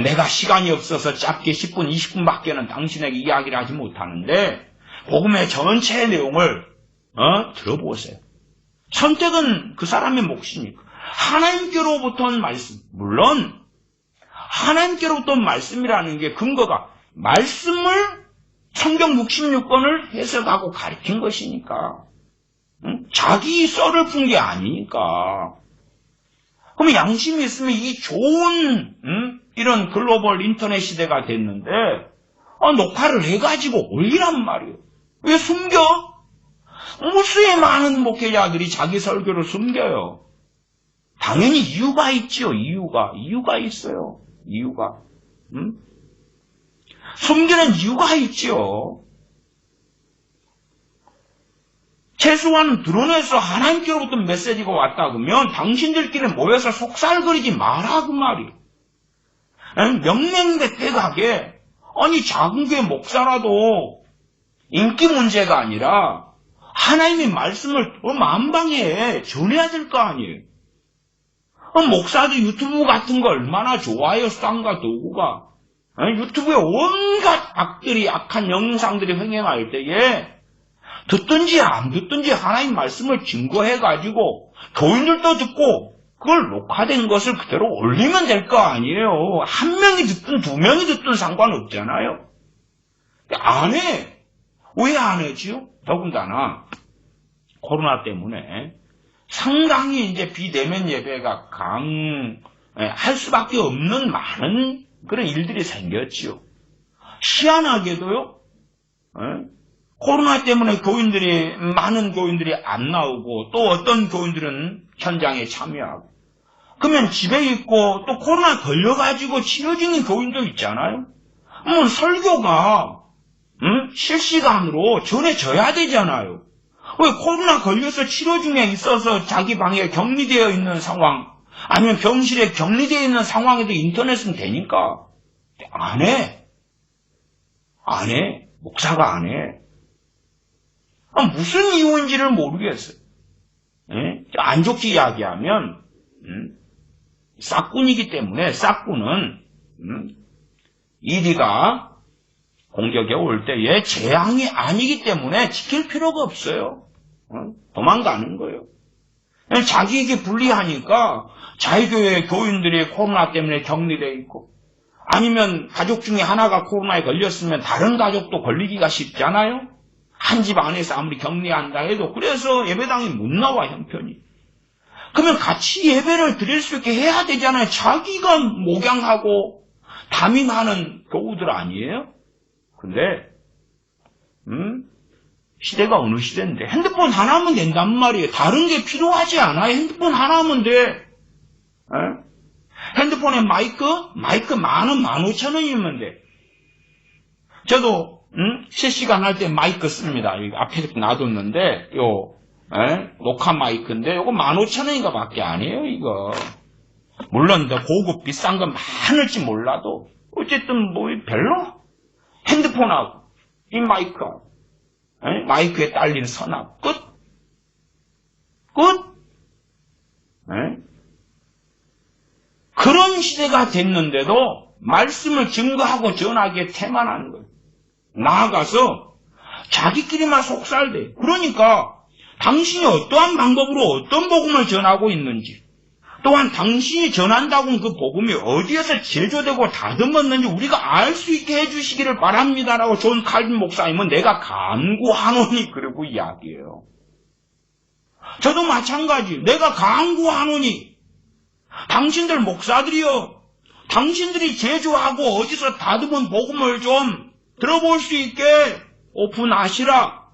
내가 시간이 없어서 짧게 10분, 20분밖에는 당신에게 이야기를 하지 못하는데 복음의 전체 내용을 들어보세요. 선택은 그 사람의 몫이니까. 하나님께로부터 온 말씀. 물론 하나님께로부터 온 말씀이라는 게 근거가 말씀을 성경 66권을 해석하고 가르친 것이니까. 자기 썰을 푼 게 아니니까. 그럼 양심이 있으면 이 좋은 이런 글로벌 인터넷 시대가 됐는데 녹화를 해가지고 올리란 말이에요. 왜 숨겨? 무수히 많은 목회자들이 자기 설교를 숨겨요. 당연히 이유가 있지요. 이유가 있어요. 이유가. 숨기는 이유가 있지요. 최소한 드러내서 하나님께로부터 메시지가 왔다 그러면 당신들끼리 모여서 속살거리지 마라 그 말이. 명명백백하게 아니 작은 교회 목사라도 인기 문제가 아니라 하나님의 말씀을 더 만방에 전해야 될 거 아니에요. 목사도 유튜브 같은 거 얼마나 좋아요. 쌍과 도구가. 유튜브에 온갖 악한 영상들이 횡행할 때에 듣든지 안 듣든지 하나님 말씀을 증거해가지고 교인들도 듣고 그걸 녹화된 것을 그대로 올리면 될 거 아니에요. 한 명이 듣든 두 명이 듣든 상관없잖아요. 안 해. 왜 안 해지요? 더군다나 코로나 때문에 상당히 이제 비대면 예배가 할 수밖에 없는 많은 그런 일들이 생겼지요. 희한하게도요. 코로나 때문에 많은 교인들이 안 나오고 또 어떤 교인들은 현장에 참여하고 그러면 집에 있고 또 코로나 걸려가지고 치료 중인 교인도 있잖아요. 설교가 실시간으로 전해져야 되잖아요. 왜 코로나 걸려서 치료 중에 있어서 자기 방에 격리되어 있는 상황 아니면 병실에 격리되어 있는 상황에도 인터넷은 되니까 안 해. 목사가 안 해. 무슨 이유인지를 모르겠어요. 안 좋게 이야기하면 싹군이기 때문에 싹군은 이리가 공격에 올 때에 재앙이 아니기 때문에 지킬 필요가 없어요. 도망가는 거예요. 자기에게 불리하니까 자기 교회 교인들이 코로나 때문에 격리되어 있고 아니면 가족 중에 하나가 코로나에 걸렸으면 다른 가족도 걸리기가 쉽잖아요. 한 집 안에서 아무리 격리한다 해도 그래서 예배당에 못 나와 형편이. 그러면 같이 예배를 드릴 수 있게 해야 되잖아요. 자기가 목양하고 담임하는 교우들 아니에요? 근데 시대가 어느 시대인데 핸드폰 하나면 된단 말이에요. 다른 게 필요하지 않아요. 핸드폰 하나면 돼. 핸드폰에 마이크 15,000원이면 돼. 저도 실시간 할 때 마이크 씁니다. 여기 앞에 놔뒀는데 녹화 마이크인데 요거 15,000원인가 밖에 안 해요. 이거 물론 더 고급 비싼 건 많을지 몰라도 어쨌든 뭐 별로 핸드폰하고 이 마이크하고 마이크에 딸린 선하고 끝. 그런 시대가 됐는데도 말씀을 증거하고 전하기에 태만한 거예요. 나아가서 자기끼리만 속살대. 그러니까 당신이 어떠한 방법으로 어떤 복음을 전하고 있는지 또한 당신이 전한다고 그 복음이 어디에서 제조되고 다듬었는지 우리가 알 수 있게 해주시기를 바랍니다라고 존 칼빈 목사님은 내가 간구하노니 그러고 이야기해요. 저도 마찬가지. 내가 간구하노니 당신들 목사들이요. 당신들이 제조하고 어디서 다듬은 복음을 좀 들어볼 수 있게 오픈하시라.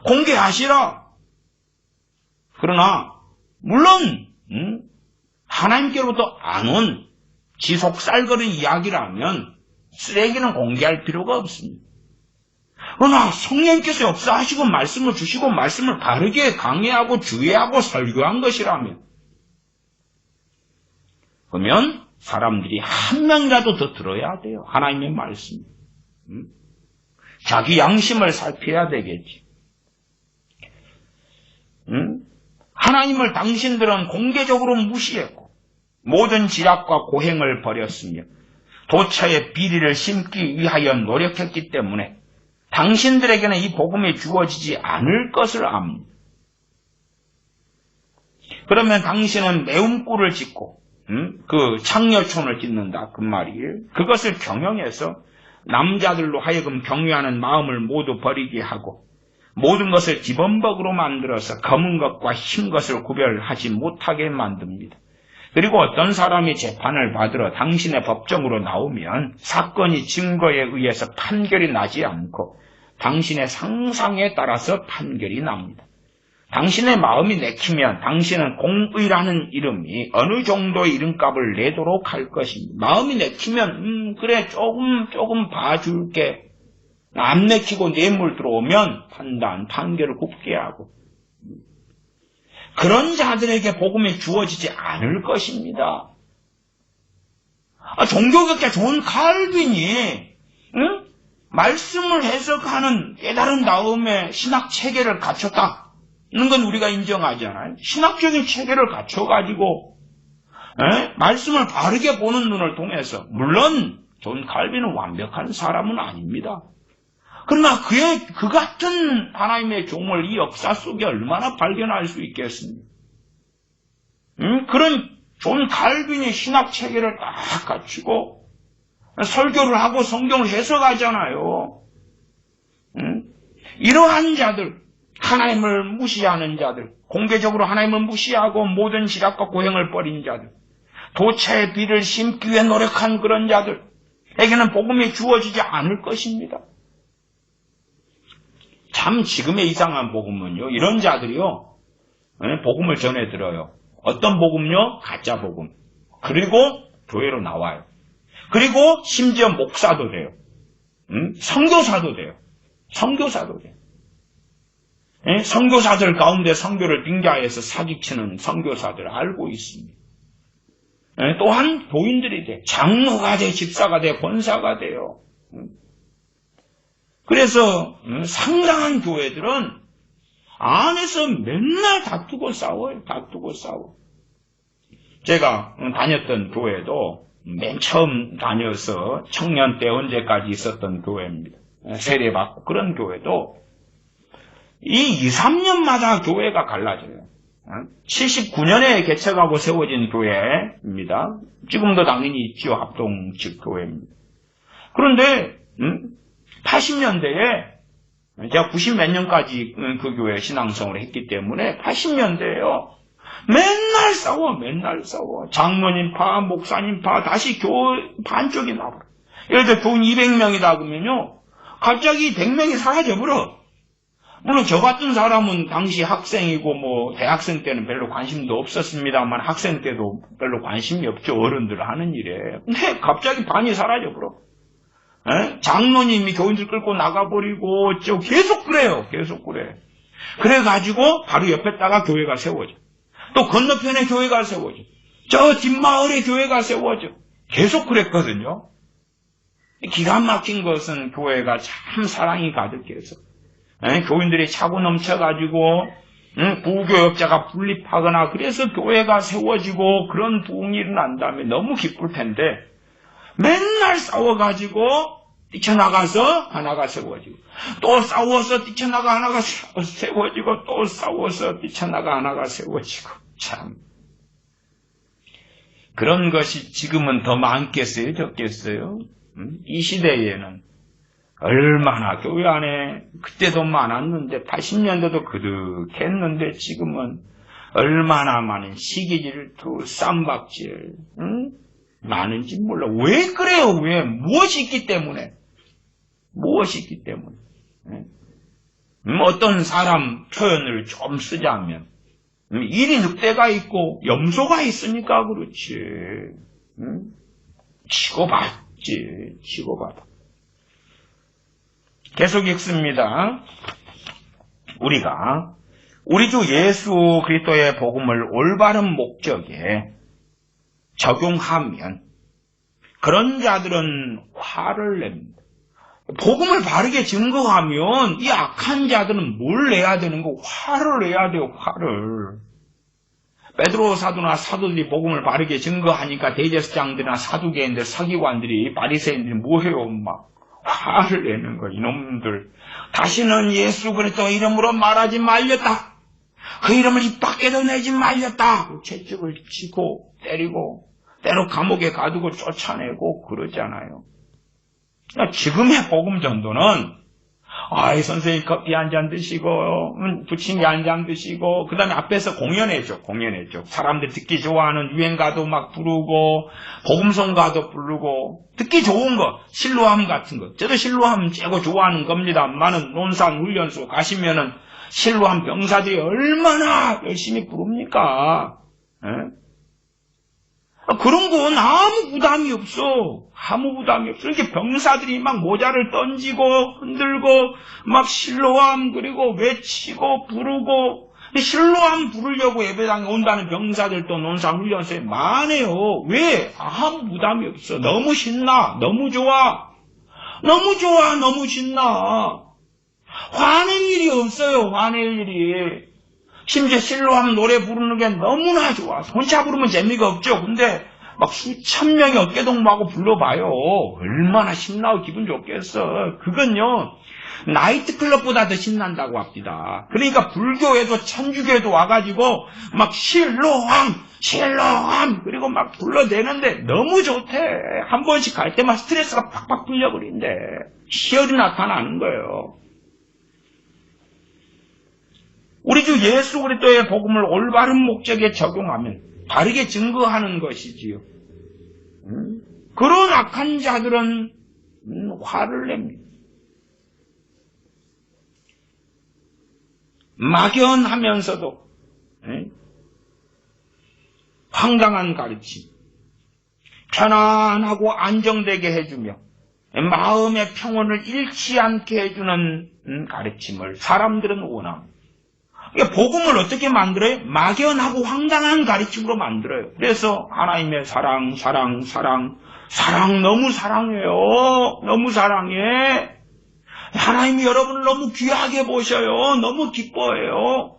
공개하시라. 그러나 물론 하나님께로부터 안 온 지속 쌀거린 이야기라면 쓰레기는 공개할 필요가 없습니다. 그러나 성령께서 역사하시고 말씀을 주시고 말씀을 바르게 강의하고 주의하고 설교한 것이라면 그러면 사람들이 한 명이라도 더 들어야 돼요. 하나님의 말씀. 자기 양심을 살펴야 되겠지. 하나님을 당신들은 공개적으로 무시했고 모든 지략과 고행을 버렸으며 도처에 비리를 심기 위하여 노력했기 때문에 당신들에게는 이 복음이 주어지지 않을 것을 압니다. 그러면 당신은 매운꿀을 짓고 그 창녀촌을 짓는다 그 말이에요. 그것을 경영해서 남자들로 하여금 경외하는 마음을 모두 버리게 하고 모든 것을 기범벅으로 만들어서 검은 것과 흰 것을 구별하지 못하게 만듭니다. 그리고 어떤 사람이 재판을 받으러 당신의 법정으로 나오면 사건이 증거에 의해서 판결이 나지 않고 당신의 상상에 따라서 판결이 납니다. 당신의 마음이 내키면 당신은 공의라는 이름이 어느 정도의 이름값을 내도록 할 것입니다. 마음이 내키면 그래 조금 봐줄게. 안 내키고 뇌물 들어오면 판결을 굽게 하고 그런 자들에게 복음이 주어지지 않을 것입니다. 종교학자 존 칼빈이 말씀을 해석하는 깨달은 다음에 신학 체계를 갖췄다. 는 건 우리가 인정하잖아요. 신학적인 체계를 갖춰가지고 말씀을 바르게 보는 눈을 통해서 물론 존 칼빈은 완벽한 사람은 아닙니다. 그러나 그 같은 하나님의 종을 이 역사 속에 얼마나 발견할 수 있겠습니까? 그런 존 칼빈이 신학 체계를 딱 갖추고 설교를 하고 성경을 해석하잖아요. 이러한 자들, 하나님을 무시하는 자들, 공개적으로 하나님을 무시하고 모든 지략과 고행을 버린 자들, 도처에 비를 심기 위해 노력한 그런 자들에게는 복음이 주어지지 않을 것입니다. 참 지금의 이상한 복음은요, 이런 자들이요, 복음을 전해들어요. 어떤 복음요? 가짜 복음. 그리고 교회로 나와요. 그리고 심지어 목사도 돼요. 선교사도 돼요. 선교사도 돼요. 선교사들 가운데 선교를 빙자해서 사기치는 선교사들 알고 있습니다. 또한 교인들이 돼. 장로가 돼, 집사가 돼, 권사가 돼요. 그래서 상당한 교회들은 안에서 맨날 다투고 싸워요. 다투고 싸워. 제가 다녔던 교회도 맨 처음 다녀서 청년 때 언제까지 있었던 교회입니다. 세례받고 그런 교회도 이 2, 3년마다 교회가 갈라져요. 79년에 개척하고 세워진 교회입니다. 지금도 당연히 있지요. 합동 측 교회입니다. 그런데 80년대에 제가 90 몇 년까지 그 교회 신앙생활을 했기 때문에 80년대에요. 맨날 싸워. 장로님 파, 목사님 파, 다시 교회 반쪽이 나와. 예를 들어 교인 200명이다 그러면요. 갑자기 100명이 사라져버려. 물론 저 같은 사람은 당시 학생이고 대학생 때는 별로 관심도 없었습니다만 학생 때도 별로 관심이 없죠. 어른들 하는 일에. 근데 갑자기 반이 사라져버려. 장로님이 교인들 끌고 나가버리고 계속 그래요. 계속 그래. 그래가지고 바로 옆에다가 교회가 세워져. 또 건너편에 교회가 세워져. 저 뒷마을에 교회가 세워져. 계속 그랬거든요. 기가 막힌 것은 교회가 참 사랑이 가득해서 교인들이 차고 넘쳐가지고 부교역자가 분립하거나 그래서 교회가 세워지고 그런 부흥이 일어난다면 너무 기쁠 텐데 맨날 싸워가지고 뛰쳐나가서 하나가 세워지고 또 싸워서 뛰쳐나가 하나가 세워지고 또 싸워서 뛰쳐나가 하나가 세워지고 참 그런 것이 지금은 더 많겠어요? 적겠어요? 이 시대에는 얼마나 교회 안에 그때도 많았는데 80년대도 그득했는데 지금은 얼마나 많은 시기질투, 쌈박질 많은지 몰라. 왜 그래요? 왜? 무엇이 있기 때문에? 어떤 사람 표현을 좀 쓰자면 일이 늑대가 있고 염소가 있으니까 그렇지. 치고받아. 계속 읽습니다. 우리가 우리 주 예수 그리스도의 복음을 올바른 목적에 적용하면 그런 자들은 화를 냅니다. 복음을 바르게 증거하면 이 악한 자들은 뭘 내야 되는 거? 화를 내야 돼요, 화를. 베드로 사도나 사도들이 복음을 바르게 증거하니까 대제사장들이나 사두개인들, 서기관들이, 바리새인들이 뭐해요? 막 화를 내는 거예요. 이놈들. 다시는 예수 그리스도 이름으로 말하지 말렸다. 그 이름을 입 밖에도 내지 말렸다. 채찍을 치고 때리고 때로 감옥에 가두고 쫓아내고 그러잖아요. 지금의 복음 전도는 선생님 커피 한 잔 드시고 부침개 한 잔 드시고 그 다음에 앞에서 공연해줘. 사람들 듣기 좋아하는 유행가도 막 부르고 복음성가도 부르고 듣기 좋은 거 실로함 같은 거. 저도 실로함 최고 좋아하는 겁니다. 많은 논산 훈련소 가시면은 실로함 병사들이 얼마나 열심히 부릅니까? 그런 건 아무 부담이 없어. 이렇게 병사들이 막 모자를 던지고 흔들고 막 실로암 그리고 외치고 부르고 실로암 부르려고 예배당에 온다는 병사들도 논산훈련소에 많아요. 왜? 아무 부담이 없어. 너무 신나. 너무 좋아. 너무 신나. 화낼 일이 없어요. 화낼 일이. 심지어 실로암 노래 부르는 게 너무나 좋아. 혼자 부르면 재미가 없죠. 근데 막 수천 명이 어깨동무하고 불러봐요. 얼마나 신나고 기분 좋겠어. 그건요, 나이트클럽보다 더 신난다고 합니다. 그러니까 불교에도 천주교에도 와가지고 막 실로암 그리고 막 불러대는데 너무 좋대. 한 번씩 갈 때만 스트레스가 팍팍 풀려버린대. 희열이 나타나는 거예요. 우리 주 예수 그리스도의 복음을 올바른 목적에 적용하면 바르게 증거하는 것이지요. 그런 악한 자들은 화를 냅니다. 막연하면서도 황당한 가르침, 편안하고 안정되게 해주며 마음의 평온을 잃지 않게 해주는 가르침을 사람들은 원합니다. 그러니까 복음을 어떻게 만들어요? 막연하고 황당한 가르침으로 만들어요. 그래서 하나님의 사랑 너무 사랑해요. 너무 사랑해. 하나님이 여러분을 너무 귀하게 보셔요. 너무 기뻐해요.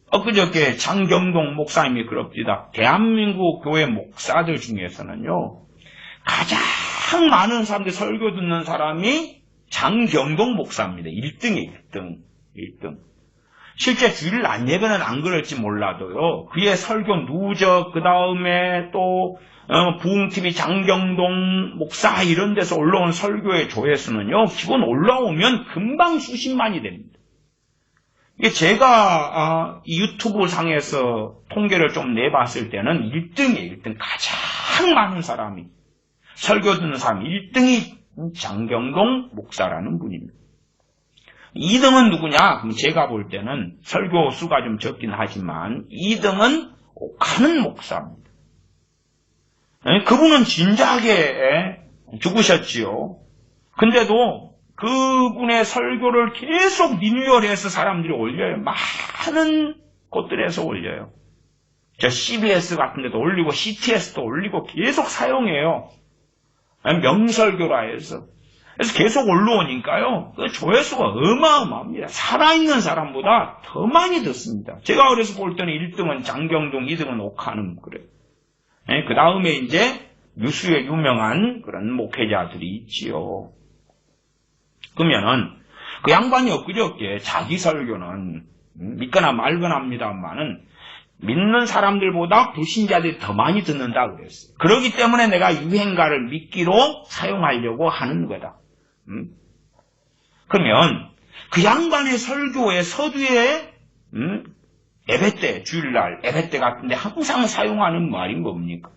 엊그저께 장경동 목사님이 그럽니다. 대한민국 교회 목사들 중에서는요, 가장 많은 사람들이 설교 듣는 사람이 장경동 목사입니다. 1등이에요. 1등. 실제 주일 안 예배는 안 그럴지 몰라도요. 그의 설교 누적, 그 다음에 또 부흥TV 장경동 목사 이런 데서 올라온 설교의 조회수는요. 기본 올라오면 금방 수십만이 됩니다. 이게 제가 유튜브 상에서 통계를 좀 내봤을 때는 1등이에요. 1등. 가장 많은 사람이 설교 듣는 사람 1등이 장경동 목사라는 분입니다. 2등은 누구냐? 그럼 제가 볼 때는 설교 수가 좀 적긴 하지만 2등은 옥하는 목사입니다. 그분은 진작에 죽으셨지요. 근데도 그분의 설교를 계속 리뉴얼해서 사람들이 올려요. 많은 곳들에서 올려요. 저 CBS 같은 데도 올리고 CTS도 올리고 계속 사용해요. 명설교라 해서. 그래서 계속 올라오니까요. 그 조회수가 어마어마합니다. 살아있는 사람보다 더 많이 듣습니다. 제가 그래서 볼 때는 1등은 장경동, 2등은 옥하는 그래요. 그 다음에 이제 뉴스에 유명한 그런 목회자들이 있지요. 그러면은 그 양반이 엊그저께 자기 설교는 믿거나 말거나 합니다만은 믿는 사람들보다 불신자들이 더 많이 듣는다 그랬어요. 그렇기 때문에 내가 유행가를 미끼로 사용하려고 하는 거다. 그러면 그 양반의 설교의 서두에 예배 때, 주일날 예배 때 같은데 항상 사용하는 말인 겁니까?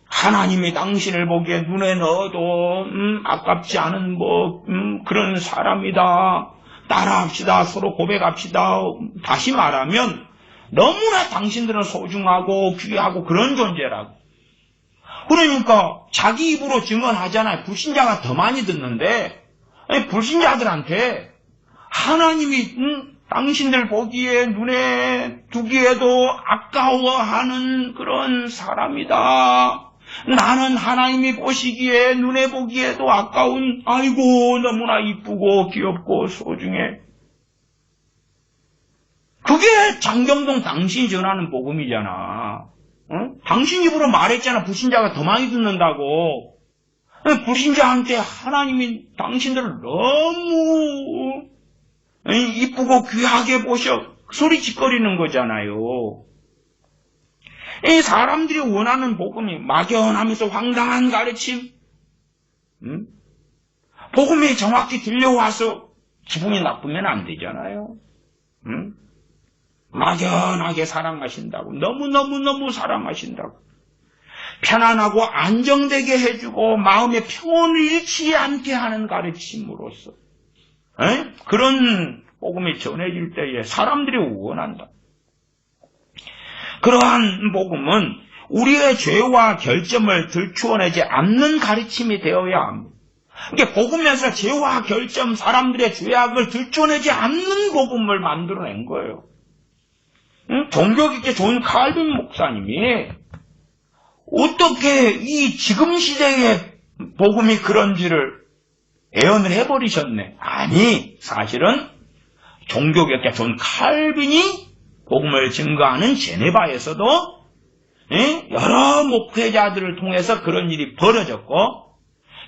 하나님이 당신을 보기에 눈에 넣어도 아깝지 않은 그런 사람이다. 따라합시다. 서로 고백합시다. 다시 말하면 너무나 당신들은 소중하고 귀하고 그런 존재라고. 그러니까 자기 입으로 증언하잖아요. 불신자가 더 많이 듣는데 불신자들한테 하나님이 당신들 보기에 눈에 두기에도 아까워하는 그런 사람이다. 나는 하나님이 보시기에 눈에 보기에도 아까운 아이고 너무나 이쁘고 귀엽고 소중해. 그게 장경동 당신이 전하는 복음이잖아. 당신 입으로 말했잖아. 불신자가 더 많이 듣는다고. 불신자한테 하나님이 당신들을 너무 이쁘고 귀하게 보셔 소리짓거리는 거잖아요. 이 사람들이 원하는 복음이 막연하면서 황당한 가르침, 복음이 정확히 들려와서 기분이 나쁘면 안 되잖아요. 막연하게 사랑하신다고, 너무너무너무 사랑하신다고, 편안하고 안정되게 해주고 마음의 평온을 잃지 않게 하는 가르침으로써 그런 복음이 전해질 때에 사람들이 원한다. 그러한 복음은 우리의 죄와 결점을 들추어내지 않는 가르침이 되어야 합니다. 그러니까 복음에서 죄와 결점, 사람들의 죄악을 들추어내지 않는 복음을 만들어낸 거예요. 종교 깊게 좋은 칼빈 목사님이 어떻게 이 지금 시대의 복음이 그런지를 예언을 해버리셨네. 아니, 사실은 종교 깊게 좋은 칼빈이 복음을 증거하는 제네바에서도 여러 목회자들을 통해서 그런 일이 벌어졌고,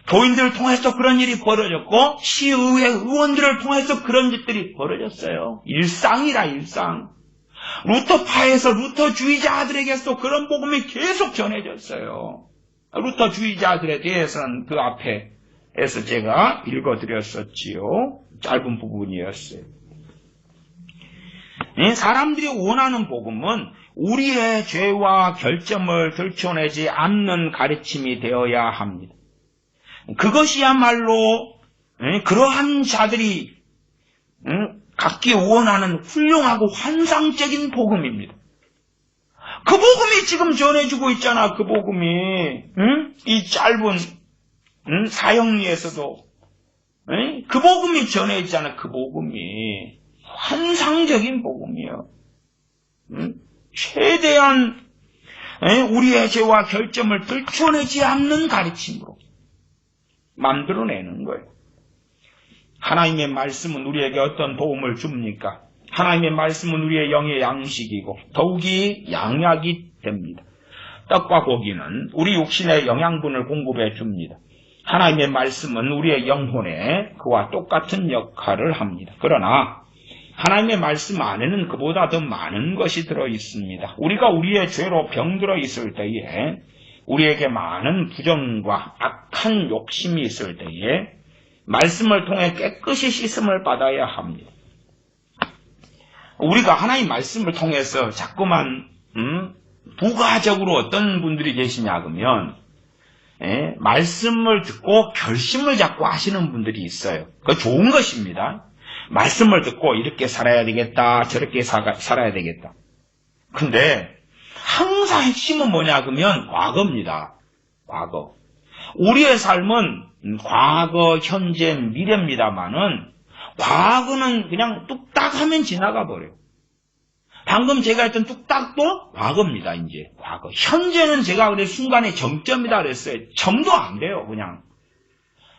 교인들을 통해서 그런 일이 벌어졌고, 시의회 의원들을 통해서 그런 일들이 벌어졌어요. 일상이라 일상. 루터파에서 루터주의자들에게서 그런 복음이 계속 전해졌어요. 루터주의자들에 대해서는 그 앞에서 제가 읽어드렸었지요. 짧은 부분이었어요. 사람들이 원하는 복음은 우리의 죄와 결점을 들춰내지 않는 가르침이 되어야 합니다. 그것이야말로 그러한 자들이 갖기 원하는 훌륭하고 환상적인 복음입니다. 그 복음이 지금 전해주고 있잖아. 그 복음이 이 짧은 사형리에서도 그 복음이 전해있잖아. 그 복음이 환상적인 복음이에요. 최대한 우리의 죄와 결점을 들춰내지 않는 가르침으로 만들어내는 거예요. 하나님의 말씀은 우리에게 어떤 도움을 줍니까? 하나님의 말씀은 우리의 영의 양식이고 더욱이 양약이 됩니다. 떡과 고기는 우리 육신의 영양분을 공급해 줍니다. 하나님의 말씀은 우리의 영혼에 그와 똑같은 역할을 합니다. 그러나 하나님의 말씀 안에는 그보다 더 많은 것이 들어있습니다. 우리가 우리의 죄로 병들어 있을 때에 우리에게 많은 부정과 악한 욕심이 있을 때에 말씀을 통해 깨끗이 씻음을 받아야 합니다. 우리가 하나님 말씀을 통해서 자꾸만 부가적으로 어떤 분들이 계시냐 그러면 말씀을 듣고 결심을 자꾸 하시는 분들이 있어요. 그거 좋은 것입니다. 말씀을 듣고 이렇게 살아야 되겠다, 저렇게 살아야 되겠다. 근데 항상 핵심은 뭐냐 그러면 과거입니다. 과거. 우리의 삶은 과거, 현재, 미래입니다만은 과거는 그냥 뚝딱 하면 지나가 버려요. 방금 제가 했던 뚝딱도 과거입니다. 이제 과거. 현재는 제가 그래 순간의 정점이다 그랬어요. 점도 안 돼요. 그냥.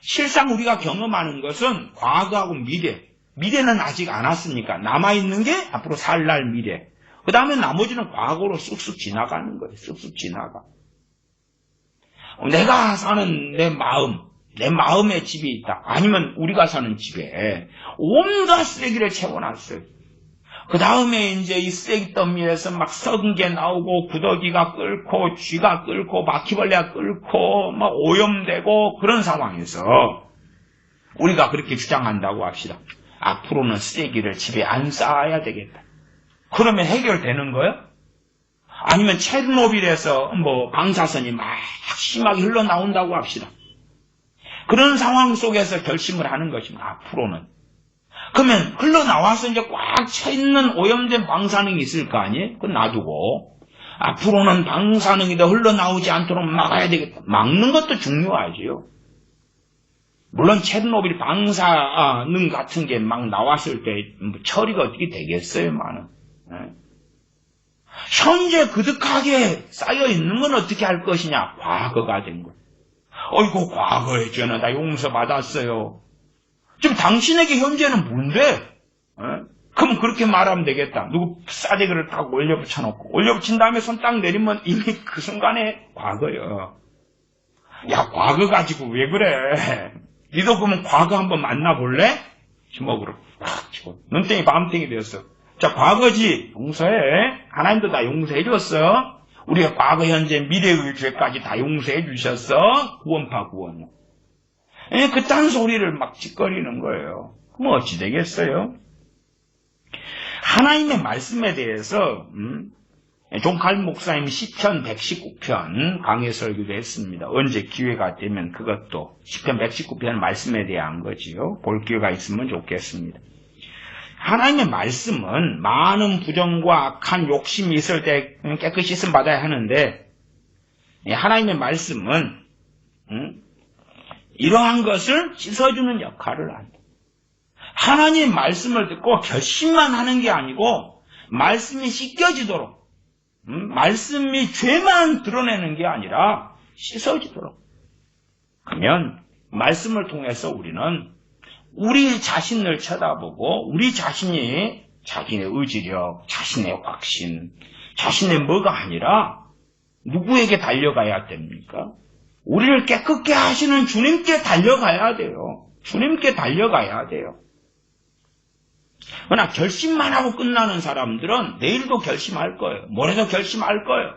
실상 우리가 경험하는 것은 과거하고 미래. 미래는 아직 안 왔으니까 남아있는 게 앞으로 살 날 미래. 그 다음에 나머지는 과거로 쑥쑥 지나가는 거예요. 쑥쑥 지나가. 내가 사는 내 마음의 집이 있다. 아니면 우리가 사는 집에 온갖 쓰레기를 채워놨어요. 그 다음에 이제 이 쓰레기 더미에서 막 썩은 게 나오고 구더기가 끓고 쥐가 끓고 바퀴벌레가 끓고 막 오염되고 그런 상황에서 우리가 그렇게 주장한다고 합시다. 앞으로는 쓰레기를 집에 안 쌓아야 되겠다. 그러면 해결되는 거예요? 아니면 체르노빌에서 방사선이 막 심하게 흘러나온다고 합시다. 그런 상황 속에서 결심을 하는 것입니다. 앞으로는. 그러면 흘러나와서 이제 꽉 차있는 오염된 방사능이 있을 거 아니에요? 그건 놔두고 앞으로는 방사능이 더 흘러나오지 않도록 막아야 되겠다. 막는 것도 중요하지요. 물론 체르노빌 방사능 같은 게 막 나왔을 때 처리가 어떻게 되겠어요? 많은. 현재 그득하게 쌓여 있는 건 어떻게 할 것이냐? 과거가 된 거예요. 어이구, 과거의 죄는 다 용서받았어요. 지금 당신에게 현재는 뭔데? 그럼 그렇게 말하면 되겠다. 누구 싸대기를 딱 올려붙여놓고, 올려붙인 다음에 손 딱 내리면 이미 그 순간에 과거요. 야, 과거 가지고 왜 그래? 니도 그러면 과거 한번 만나볼래? 주먹으로 탁 치고 눈땡이 밤땡이 되었어. 자, 과거지. 용서해. 하나님도 다 용서해 줬어. 우리가 과거, 현재, 미래의 죄까지 다 용서해 주셨어. 구원파 구원요. 그딴 소리를 막 짓거리는 거예요. 그럼 어찌 되겠어요? 하나님의 말씀에 대해서 종칼 목사님 시편 119편 강해 설교도 했습니다. 언제 기회가 되면 그것도 시편 119편 말씀에 대한 거지요. 볼 기회가 있으면 좋겠습니다. 하나님의 말씀은 많은 부정과 악한 욕심이 있을 때 깨끗이 씻음 받아야 하는데, 하나님의 말씀은 이러한 것을 씻어주는 역할을 한다. 하나님의 말씀을 듣고 결심만 하는 게 아니고 말씀이 씻겨지도록, 말씀이 죄만 드러내는 게 아니라 씻어지도록. 그러면 말씀을 통해서 우리는 우리 자신을 쳐다보고 우리 자신이 자신의 의지력, 자신의 확신, 자신의 뭐가 아니라 누구에게 달려가야 됩니까? 우리를 깨끗게 하시는 주님께 달려가야 돼요. 주님께 달려가야 돼요. 그러나 결심만 하고 끝나는 사람들은 내일도 결심할 거예요. 모레도 결심할 거예요.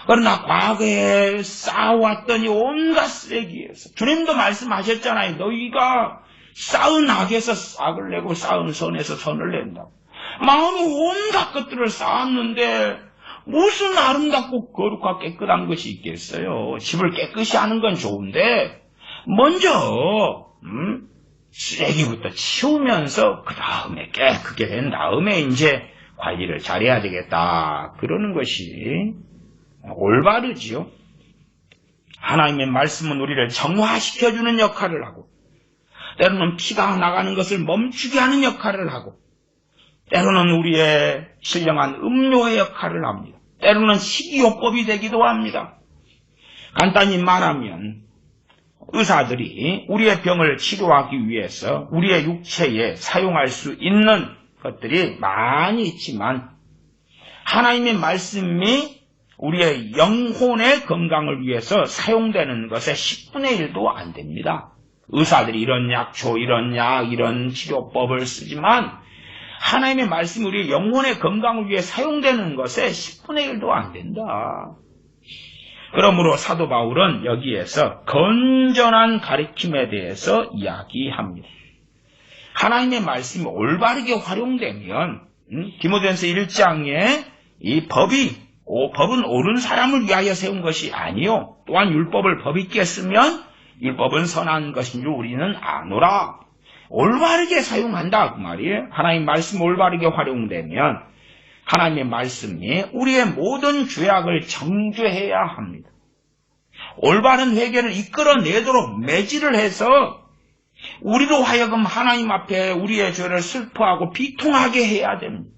그러나 과거에 쌓아왔더니 온갖 쓰레기에서 주님도 말씀하셨잖아요. 너희가 쌓은 악에서 싹을 내고 쌓은 선에서 선을 낸다고. 마음이 온갖 것들을 쌓았는데 무슨 아름답고 거룩하고 깨끗한 것이 있겠어요. 집을 깨끗이 하는 건 좋은데 먼저 쓰레기부터 치우면서 그 다음에 깨끗게 된 다음에 이제 관리를 잘해야 되겠다. 그러는 것이 올바르지요. 하나님의 말씀은 우리를 정화시켜주는 역할을 하고, 때로는 피가 나가는 것을 멈추게 하는 역할을 하고, 때로는 우리의 신령한 음료의 역할을 합니다. 때로는 식이요법이 되기도 합니다. 간단히 말하면 의사들이 우리의 병을 치료하기 위해서 우리의 육체에 사용할 수 있는 것들이 많이 있지만 하나님의 말씀이 우리의 영혼의 건강을 위해서 사용되는 것의 10분의 1도 안 됩니다. 의사들이 이런 약초, 이런 약, 이런 치료법을 쓰지만 하나님의 말씀이 우리의 영혼의 건강을 위해 사용되는 것의 10분의 1도 안 된다. 그러므로 사도 바울은 여기에서 건전한 가르침에 대해서 이야기합니다. 하나님의 말씀이 올바르게 활용되면 디모데전서 1장에 이 법은 옳은 사람을 위하여 세운 것이 아니요 또한 율법을 법 있게 쓰면 율법은 선한 것인 줄 우리는 아노라. 올바르게 사용한다 그 말이에요. 하나님 말씀 올바르게 활용되면 하나님의 말씀이 우리의 모든 죄악을 정죄해야 합니다. 올바른 회개를 이끌어내도록 매질을 해서 우리로 하여금 하나님 앞에 우리의 죄를 슬퍼하고 비통하게 해야 됩니다.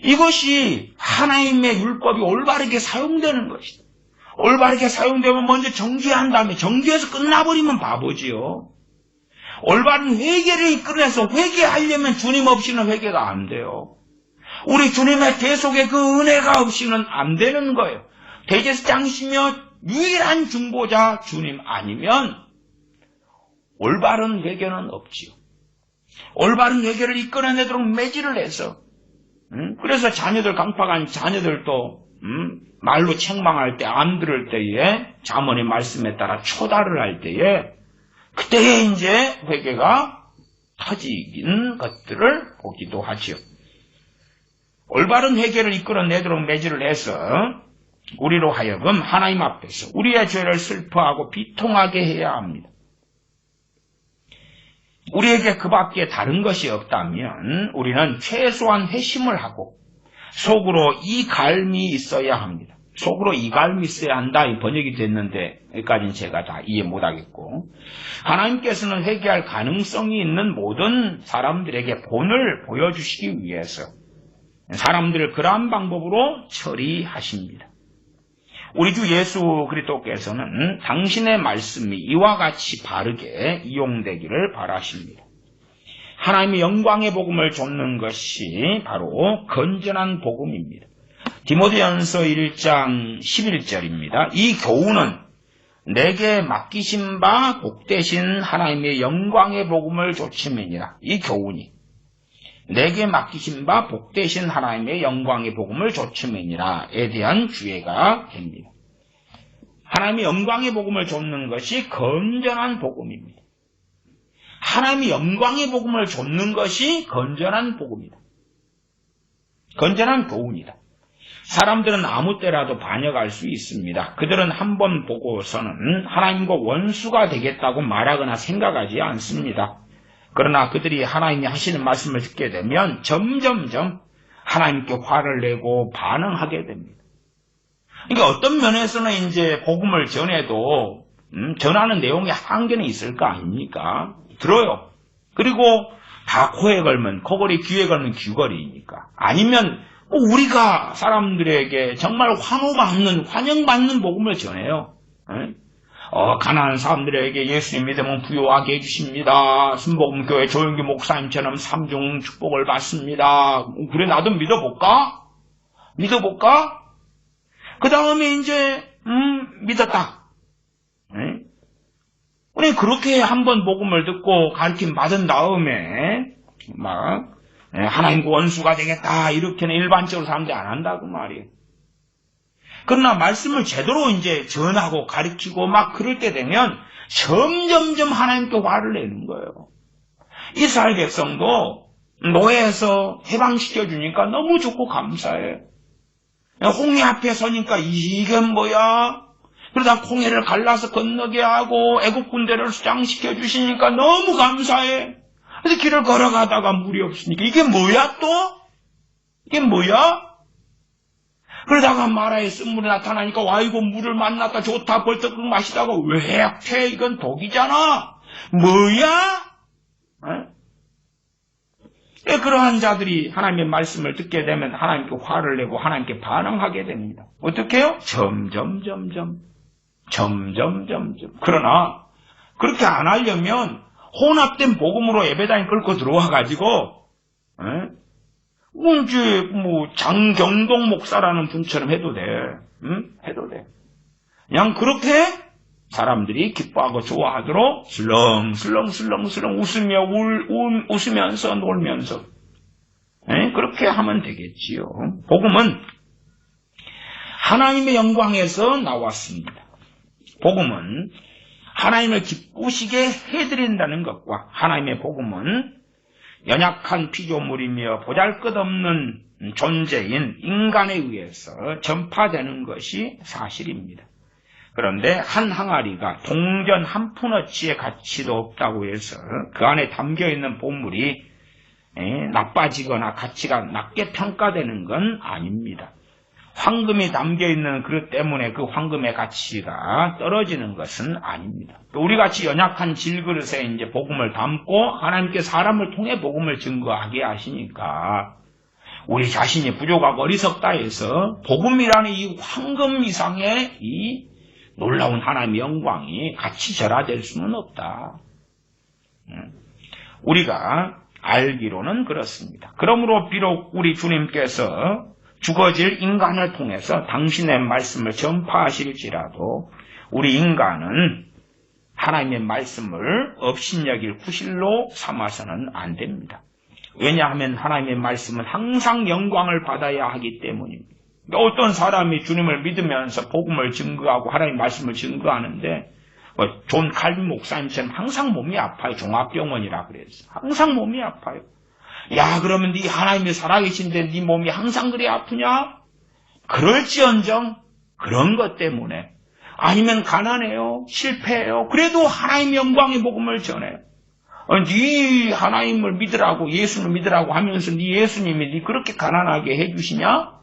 이것이 하나님의 율법이 올바르게 사용되는 것이다. 올바르게 사용되면 먼저 정죄한 다음에 정죄해서 끝나버리면 바보지요. 올바른 회개를 이끌어내서 회개하려면 주님 없이는 회개가 안 돼요. 우리 주님의 대속의 그 은혜가 없이는 안 되는 거예요. 대제사장이시며 유일한 중보자 주님 아니면 올바른 회개는 없지요. 올바른 회개를 이끌어내도록 매질을 해서 그래서 자녀들 강팍한 자녀들도 말로 책망할 때 안 들을 때에 잠언의 말씀에 따라 초달을 할 때에 그때에 이제 회개가 터지는 것들을 보기도 하지요. 올바른 회개를 이끌어내도록 매질을 해서 우리로 하여금 하나님 앞에서 우리의 죄를 슬퍼하고 비통하게 해야 합니다. 우리에게 그 밖에 다른 것이 없다면 우리는 최소한 회심을 하고 속으로 이갈미 있어야 합니다. 속으로 이갈미 있어야 한다 이 번역이 됐는데 여기까지는 제가 다 이해 못하겠고 하나님께서는 회개할 가능성이 있는 모든 사람들에게 본을 보여주시기 위해서 사람들을 그러한 방법으로 처리하십니다. 우리 주 예수 그리스도께서는 당신의 말씀이 이와 같이 바르게 이용되기를 바라십니다. 하나님의 영광의 복음을 좇는 것이 바로 건전한 복음입니다. 디모데전서 1장 11절입니다. 이 교훈은 내게 맡기신 바 복되신 하나님의 영광의 복음을 좇음이니라. 이 교훈이 내게 맡기신 바 복되신 하나님의 영광의 복음을 좇음이니라에 대한 주제가 됩니다. 하나님의 영광의 복음을 좇는 것이 건전한 복음입니다. 하나님의 영광의 복음을 좇는 것이 건전한 복음이다. 건전한 교훈이다. 사람들은 아무 때라도 반역할 수 있습니다. 그들은 한번 보고서는 하나님과 원수가 되겠다고 말하거나 생각하지 않습니다. 그러나 그들이 하나님이 하시는 말씀을 듣게 되면 점점점 하나님께 화를 내고 반응하게 됩니다. 그러니까 어떤 면에서는 이제 복음을 전해도 전하는 내용에 한계는 있을 거 아닙니까? 들어요. 그리고 다 코에 걸면 코걸이, 귀에 걸면 귀걸이니까. 아니면 우리가 사람들에게 정말 환호받는, 환영받는 복음을 전해요. 가난한 사람들에게 예수님 믿으면 부유하게 해주십니다. 순복음교회 조영기 목사님처럼 삼중 축복을 받습니다. 그래, 나도 믿어볼까? 믿어볼까? 그 다음에 이제 믿었다. 우리 그렇게 한번 복음을 듣고 가르침 받은 다음에 막 하나님과 원수가 되겠다 이렇게는 일반적으로 사람들이 안 한다고 말이에요. 그러나 말씀을 제대로 이제 전하고 가르치고 막 그럴 때 되면 점점점 하나님께 화를 내는 거예요. 이스라엘 백성도 노예에서 해방시켜 주니까 너무 좋고 감사해. 홍해 앞에 서니까 이게 뭐야? 그러다 홍해를 갈라서 건너게 하고 애국 군대를 수장시켜 주시니까 너무 감사해. 그래서 길을 걸어가다가 물이 없으니까 이게 뭐야 또? 이게 뭐야? 그러다가 마라의 쓴물이 나타나니까 와 이거 물을 만났다 좋다 벌떡 마시다가 왜 약해? 이건 독이잖아. 뭐야? 그러한 자들이 하나님의 말씀을 듣게 되면 하나님께 화를 내고 하나님께 반응하게 됩니다. 어떻게 해요? 점점점점. 그러나 그렇게 안 하려면 혼합된 복음으로 예배당에 끌고 들어와가지고 이제 장경동 목사라는 분처럼 해도 돼. 해도 돼. 그냥 그렇게 사람들이 기뻐하고 좋아하도록 슬렁슬렁 웃으면서 놀면서 그렇게 하면 되겠지요. 복음은 하나님의 영광에서 나왔습니다. 복음은 하나님을 기쁘시게 해드린다는 것과 하나님의 복음은 연약한 피조물이며 보잘것없는 존재인 인간에 의해서 전파되는 것이 사실입니다. 그런데 한 항아리가 동전 한 푼어치의 가치도 없다고 해서 그 안에 담겨있는 보물이 나빠지거나 가치가 낮게 평가되는 건 아닙니다. 황금이 담겨있는 그릇 때문에 그 황금의 가치가 떨어지는 것은 아닙니다. 또 우리같이 연약한 질그릇에 이제 복음을 담고 하나님께 사람을 통해 복음을 증거하게 하시니까 우리 자신이 부족하고 어리석다 해서 복음이라는 이 황금 이상의 이 놀라운 하나님의 영광이 같이 절하될 수는 없다. 우리가 알기로는 그렇습니다. 그러므로 비록 우리 주님께서 죽어질 인간을 통해서 당신의 말씀을 전파하실지라도 우리 인간은 하나님의 말씀을 업신여길 구실로 삼아서는 안 됩니다. 왜냐하면 하나님의 말씀은 항상 영광을 받아야 하기 때문입니다. 어떤 사람이 주님을 믿으면서 복음을 증거하고 하나님의 말씀을 증거하는데 존 칼빈 목사님처럼 항상 몸이 아파요. 종합병원이라 그랬어요. 항상 몸이 아파요. 야, 그러면 네 하나님이 살아계신데 네 몸이 항상 그래 아프냐? 그럴지언정 그런 것 때문에 아니면 가난해요. 실패해요. 그래도 하나님의 영광의 복음을 전해요. 네 하나님을 믿으라고 예수를 믿으라고 하면서 네 예수님이 네 그렇게 가난하게 해주시냐?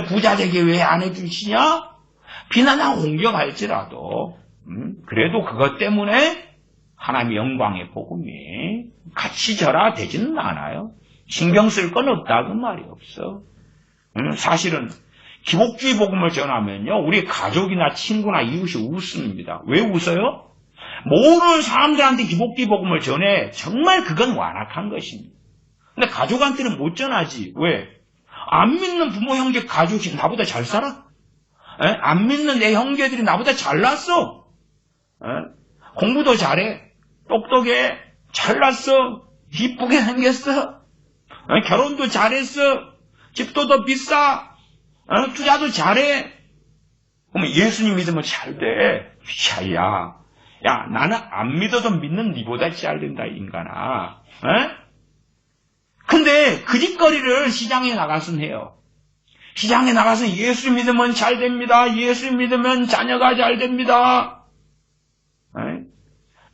부자 되게 왜 안 해주시냐? 비난하고 공격할지라도 그래도 그것 때문에 하나님의 영광의 복음이 같이 절하되지는 않아요. 신경 쓸 건 없다 그 말이 없어. 사실은 기복주의 복음을 전하면요, 우리 가족이나 친구나 이웃이 웃습니다. 왜 웃어요? 모르는 사람들한테 기복주의 복음을 전해 정말 그건 완악한 것입니다. 근데 가족한테는 못 전하지. 왜? 안 믿는 부모, 형제, 가족이 나보다 잘 살아? 안 믿는 내 형제들이 나보다 잘났어. 공부도 잘해. 똑똑해. 잘났어. 이쁘게 생겼어. 결혼도 잘했어. 집도 더 비싸. 투자도 잘해. 그러면 예수님 믿으면 잘 돼. 야, 나는 안 믿어도 믿는 니보다 잘 된다, 인간아. 근데 그 짓거리를 시장에 나가서는 해요. 시장에 나가서 예수 믿으면 잘 됩니다. 예수 믿으면 자녀가 잘 됩니다.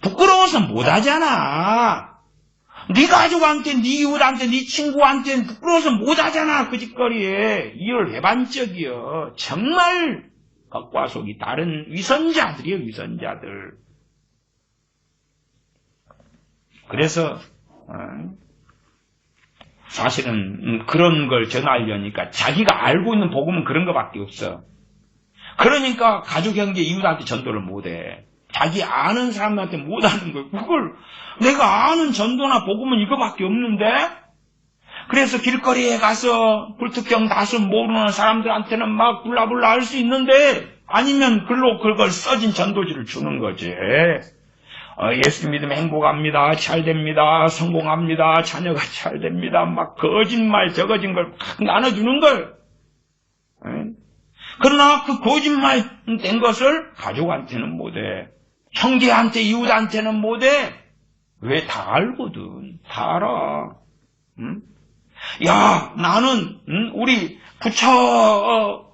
부끄러워서 못하잖아. 네 가족한테, 네 이웃한테, 네 친구한테는 부끄러워서 못하잖아. 그 짓거리에. 이를 해반적이요. 정말 겉과 속이 다른 위선자들이에요. 위선자들. 그래서 사실은 그런 걸 전하려니까 자기가 알고 있는 복음은 그런 것밖에 없어. 그러니까 가족, 형제, 이웃한테 전도를 못해. 자기 아는 사람한테 못하는 거예요. 그걸 내가 아는 전도나 복음은 이거밖에 없는데. 그래서 길거리에 가서 불특정 다수 모르는 사람들한테는 막 불라불라 할 수 있는데, 아니면 글로 그걸 써진 전도지를 주는 거지. 예수 믿으면 행복합니다. 잘 됩니다. 성공합니다. 자녀가 잘 됩니다. 막 거짓말 적어진 걸 막 나눠주는 걸. 그러나 그 거짓말 된 것을 가족한테는 못해. 형제한테, 이웃한테는 못해. 왜? 다 알거든. 다 알아. 야, 나는 우리 부처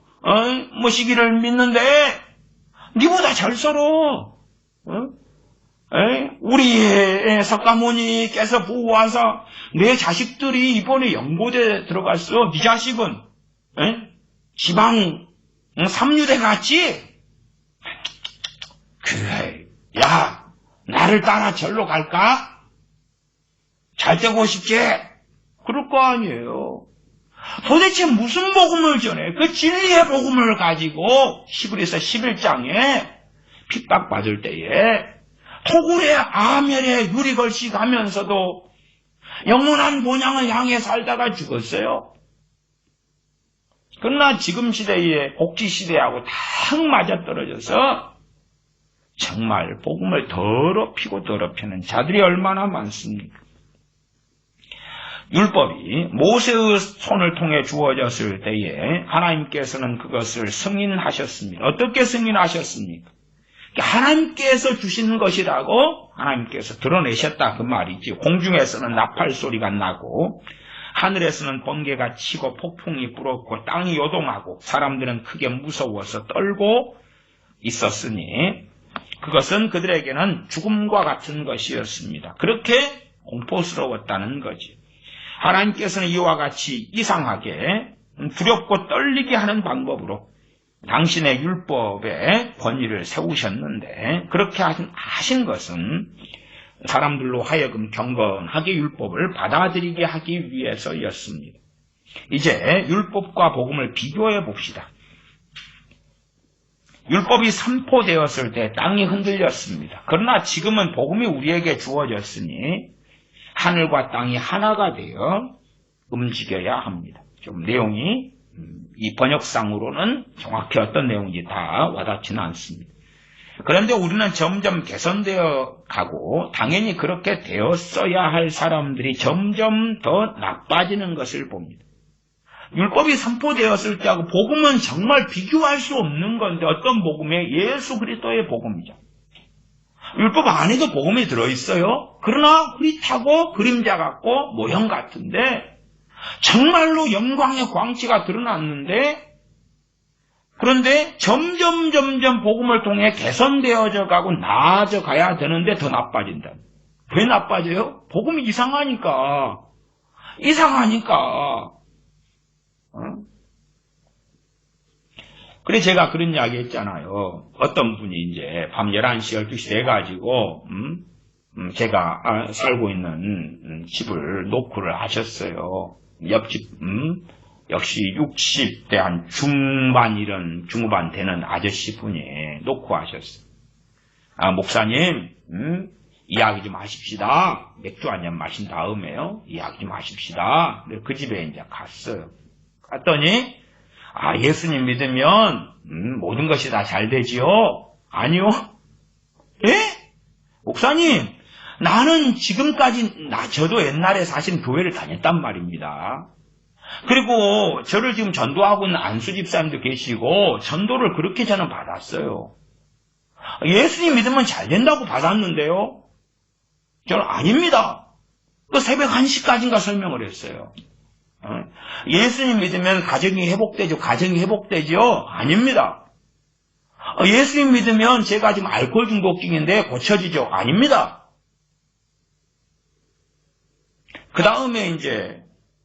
모시기를 믿는데 니보다 잘 살아. 우리 석가모니께서 보호하사 내 자식들이 이번에 연고대 들어갔어. 네 자식은 지방 3유대 갔지? 그래. 야, 나를 따라 절로 갈까? 잘 되고 싶지? 그럴 거 아니에요. 도대체 무슨 복음을 전해? 그 진리의 복음을 가지고 히브리서 11장에 핍박받을 때에 토굴에 아멜에 유리걸씨 가면서도 영원한 본향을 향해 살다가 죽었어요. 그러나 지금 시대에 복지시대하고 탁 맞아떨어져서 정말 복음을 더럽히고 더럽히는 자들이 얼마나 많습니까? 율법이 모세의 손을 통해 주어졌을 때에 하나님께서는 그것을 승인하셨습니다. 어떻게 승인하셨습니까? 하나님께서 주신 것이라고 하나님께서 드러내셨다 그 말이지. 공중에서는 나팔 소리가 나고 하늘에서는 번개가 치고 폭풍이 불었고 땅이 요동하고 사람들은 크게 무서워서 떨고 있었으니 그것은 그들에게는 죽음과 같은 것이었습니다. 그렇게 공포스러웠다는 거지. 하나님께서는 이와 같이 이상하게 두렵고 떨리게 하는 방법으로 당신의 율법의 권위를 세우셨는데 그렇게 하신 것은 사람들로 하여금 경건하게 율법을 받아들이게 하기 위해서였습니다. 이제 율법과 복음을 비교해 봅시다. 율법이 선포되었을 때 땅이 흔들렸습니다. 그러나 지금은 복음이 우리에게 주어졌으니 하늘과 땅이 하나가 되어 움직여야 합니다. 좀 내용이 이 번역상으로는 정확히 어떤 내용인지 다 와닿지는 않습니다. 그런데 우리는 점점 개선되어 가고 당연히 그렇게 되었어야 할 사람들이 점점 더 나빠지는 것을 봅니다. 율법이 선포되었을 때하고 복음은 정말 비교할 수 없는 건데 어떤 복음이에요? 예수 그리스도의 복음이죠. 율법 안에도 복음이 들어있어요. 그러나 흐릿하고 그림자 같고 모형 같은데 정말로 영광의 광채가 드러났는데 그런데 점점 복음을 통해 개선되어져 가고 나아져 가야 되는데 더 나빠진다. 왜 나빠져요? 복음이 이상하니까. 그래 제가 그런 이야기 했잖아요. 어떤 분이 이제 밤 11시, 12시 돼가지고 제가 살고 있는 집을 노크를 하셨어요. 옆집 역시 60대 한 중반 되는 아저씨분이 노크하셨어요. 목사님 이야기 좀 하십시다. 맥주 한잔 마신 다음에요. 이야기 좀 하십시다. 그 집에 이제 갔어요. 갔더니 예수님 믿으면 모든 것이 다 잘 되지요? 아니요. 예? 목사님, 나는 지금까지 저도 옛날에 사실 교회를 다녔단 말입니다. 그리고 저를 지금 전도하고 있는 안수 집사님도 계시고 전도를 그렇게 저는 받았어요. 예수님 믿으면 잘 된다고 받았는데요. 저는 아닙니다. 그 새벽 1시까지인가 설명을 했어요. 예수님 믿으면 가정이 회복되죠. 가정이 회복되죠. 아닙니다. 예수님 믿으면 제가 지금 알코올 중독증인데 고쳐지죠. 아닙니다. 그 다음에 이제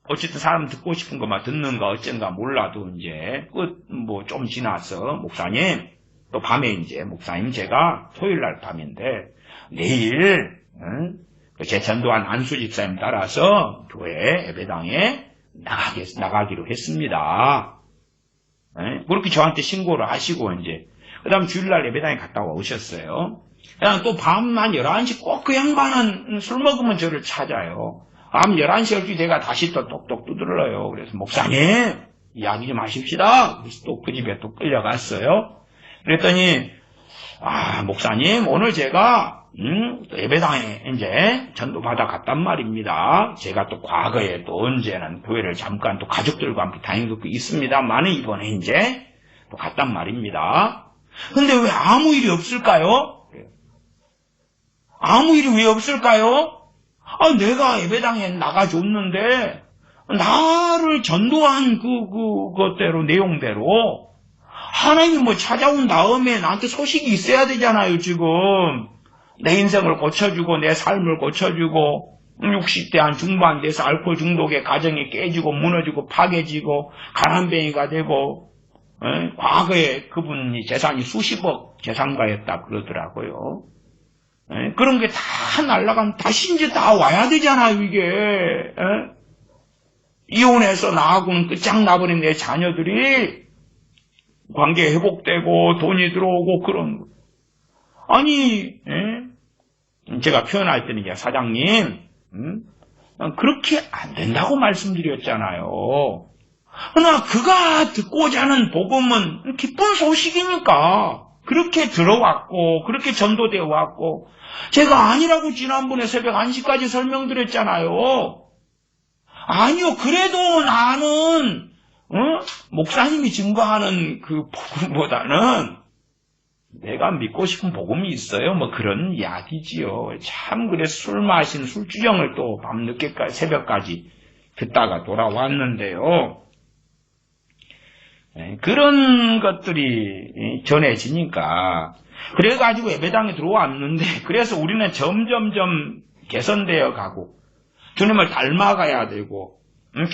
어쨌든 사람 듣고 싶은 것만 듣는가 어쩐가 몰라도 이제 좀 지나서 목사님 또 밤에 이제 목사님 제가 토요일 날 밤인데 내일 제 전도한 안수 집사님 따라서 교회 예배당에 나가기로 했습니다. 그렇게 저한테 신고를 하시고 이제 그 다음 주일날 예배당에 갔다 오셨어요. 그다음 또 밤만 11시 꼭 그 양반은 술 먹으면 저를 찾아요. 밤 11시 12시 내가 다시 또 똑똑 두드려요. 그래서 목사님 이야기 좀 하십시다. 그래서 또 그 집에 또 끌려갔어요. 그랬더니 목사님 오늘 제가 예배당에 이제 전도받아 갔단 말입니다. 제가 또 과거에 또 언제는 교회를 잠깐 또 가족들과 함께 다닌 것도 있습니다만 이번에 이제 또 갔단 말입니다. 근데 왜 아무 일이 없을까요? 아무 일이 왜 없을까요? 내가 예배당에 나가줬는데 나를 전도한 그것대로 내용대로 하나님이 찾아온 다음에 나한테 소식이 있어야 되잖아요. 지금 내 인생을 고쳐주고 내 삶을 고쳐주고 60대 한 중반 돼서 알코올 중독에 가정이 깨지고 무너지고 파괴지고 가난뱅이가 되고 과거에 그분이 재산이 수십억 재산가였다 그러더라고요. 그런 게 다 날아가면 다시 이제 다 와야 되잖아요. 이게 이혼해서 나하고는 끝장나버린 내 자녀들이 관계 회복되고 돈이 들어오고 그런 거. 아니 제가 표현할 때는 사장님 그렇게 안 된다고 말씀드렸잖아요. 그러나 그가 듣고자 하는 복음은 기쁜 소식이니까 그렇게 들어왔고 그렇게 전도되어 왔고 제가 아니라고 지난번에 새벽 1시까지 설명드렸잖아요. 아니요. 그래도 나는 목사님이 증거하는 그 복음보다는 내가 믿고 싶은 복음이 있어요. 그런 이야기지요. 참 그래 술 마신 술주정을 또 밤늦게까지 새벽까지 듣다가 돌아왔는데요. 그런 것들이 전해지니까 그래가지고 예배당에 들어왔는데 그래서 우리는 점점점 개선되어 가고 주님을 닮아가야 되고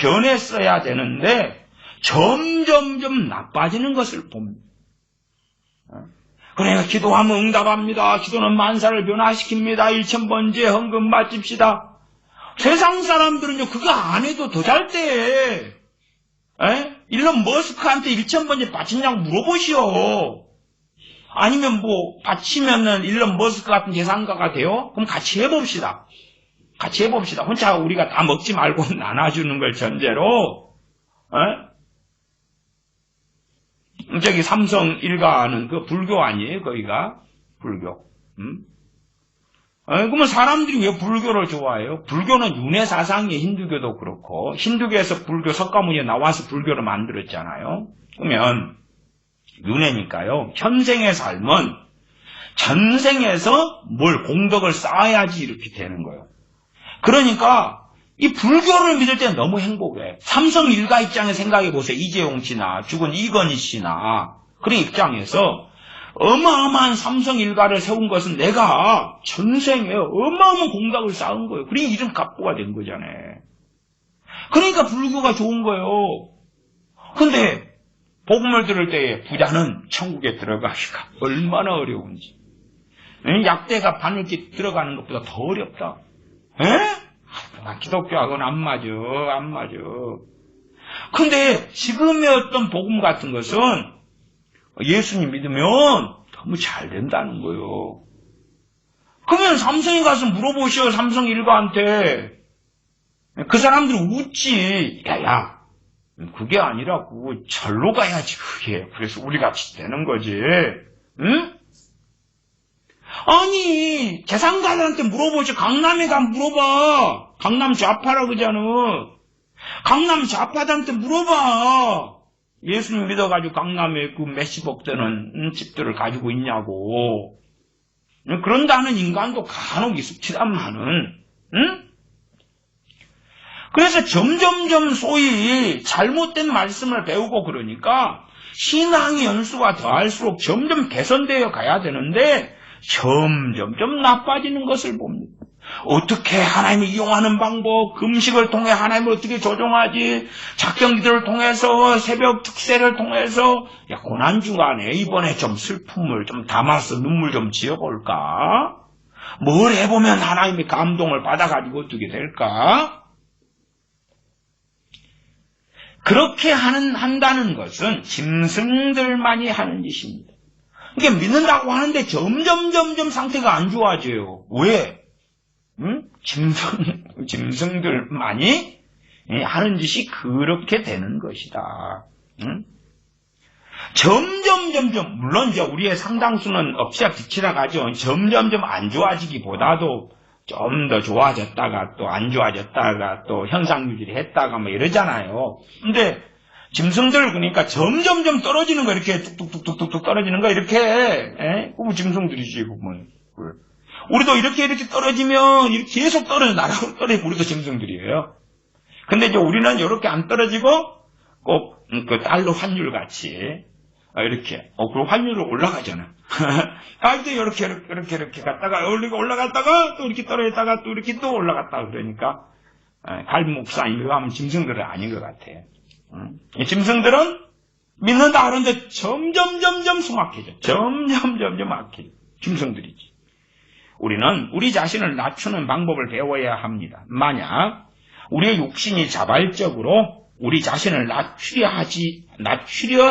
변했어야 되는데 점점점 나빠지는 것을 봅니다. 그러니까 기도하면 응답합니다. 기도는 만사를 변화시킵니다. 1000번째 헌금 바칩시다. 세상 사람들은요 그거 안 해도 더 잘 돼. 일론 머스크한테 1000번째 바치냐고 물어보시오. 아니면 바치면은 일론 머스크 같은 재산가가 돼요? 그럼 같이 해봅시다. 같이 해봅시다. 혼자 우리가 다 먹지 말고 나눠주는 걸 전제로. 저기 삼성 일가는 그 불교 아니에요? 거기가 불교. 그러면 사람들이 왜 불교를 좋아해요? 불교는 윤회 사상이에요. 힌두교도 그렇고 힌두교에서 불교 석가모니 나와서 불교를 만들었잖아요. 그러면 윤회니까요. 현생의 삶은 전생에서 뭘 공덕을 쌓아야지 이렇게 되는 거예요. 그러니까 이 불교를 믿을 때는 너무 행복해. 삼성 일가 입장에 생각해 보세요. 이재용 씨나 죽은 이건희 씨나 그런 입장에서 어마어마한 삼성 일가를 세운 것은 내가 전생에 어마어마한 공덕을 쌓은 거예요. 그러니 이름 갑부가 된 거잖아요. 그러니까 불교가 좋은 거예요. 근데 복음을 들을 때에 부자는 천국에 들어가기가 얼마나 어려운지. 약대가 바늘기 들어가는 것보다 더 어렵다. 나 기독교하고는 안 맞아. 근데 지금의 어떤 복음 같은 것은 예수님 믿으면 너무 잘 된다는 거예요. 그러면 삼성에 가서 물어보시오. 삼성 일가한테. 그 사람들이 웃지. 야, 그게 아니라고. 절로 가야지 그게. 그래서 우리 같이 되는 거지. 응? 아니, 재상가들한테 물어보지. 강남에 가면 물어봐. 강남 좌파라 그러잖아. 강남 좌파들한테 물어봐. 예수님 믿어가지고 강남에 그 몇십억 되는 집들을 가지고 있냐고. 그런다는 인간도 간혹 있을지라마는, 응? 그래서 점점점 소위 잘못된 말씀을 배우고 그러니까 신앙의 연수가 더할수록 점점 개선되어 가야 되는데 점점점 나빠지는 것을 봅니다. 어떻게 하나님을 이용하는 방법, 금식을 통해 하나님을 어떻게 조종하지, 작경기들을 통해서 새벽 특세를 통해서 고난주간에 이번에 좀 슬픔을 좀 담아서 눈물 좀 지어볼까? 뭘 해보면 하나님의 감동을 받아가지고 어떻게 될까? 그렇게 한다는 것은 짐승들만이 하는 짓입니다. 이게 믿는다고 하는데 점점 상태가 안 좋아져요. 왜? 짐승들만이 하는 짓이 그렇게 되는 것이다. 점점, 물론 이제 우리의 상당수는 없이야 빛이라 가죠. 점점점 안 좋아지기보다도 좀 더 좋아졌다가 또 안 좋아졌다가 또 현상유지를 했다가 뭐 이러잖아요. 근데 짐승들 그러니까 점점점 떨어지는 거 이렇게 뚝뚝뚝뚝뚝 떨어지는 거 이렇게 그거 짐승들이지 그러면. 우리도 이렇게 떨어지면 이렇게 계속 나락으로 떨어지고 우리도 짐승들이에요. 근데 이제 우리는 이렇게 안 떨어지고 꼭 그 달러 환율 같이 이렇게 그 환율로 올라가잖아. 또 이렇게 갔다가 올라갔다가 또 이렇게 떨어졌다가 또 이렇게 또 올라갔다가 그러니까 갈목사 이거 하면 짐승들은 아닌 것 같아. 짐승들은 믿는다 하는데 점점 숨막혀져. 점점 막혀져. 짐승들이지. 우리는 우리 자신을 낮추는 방법을 배워야 합니다. 만약 우리의 욕심이 자발적으로 우리 자신을 낮추려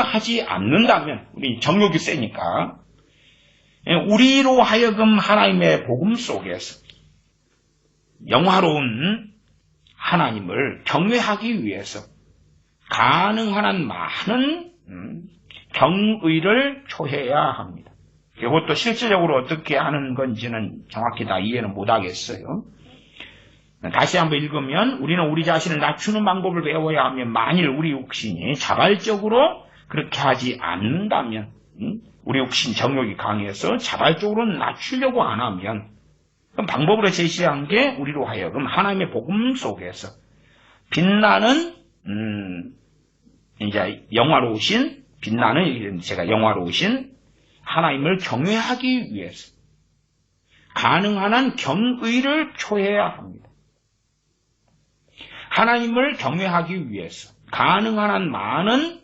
하지 않는다면, 우리 정욕이 세니까, 우리로 하여금 하나님의 복음 속에서 영화로운 하나님을 경외하기 위해서 가능한 한 많은 경의를 표해야 합니다. 이것도 실질적으로 어떻게 하는 건지는 정확히 다 이해는 못하겠어요. 다시 한번 읽으면 우리는 우리 자신을 낮추는 방법을 배워야 하면 만일 우리 육신이 자발적으로 그렇게 하지 않는다면 우리 육신 정욕이 강해서 자발적으로 낮추려고 안 하면 그럼 방법으로 제시한 게 우리로 하여금 하나님의 복음 속에서 빛나는 이제 제가 영화로우신 하나님을 경외하기 위해서 가능한 한 경의를 표해야 합니다. 하나님을 경외하기 위해서 가능한 한 많은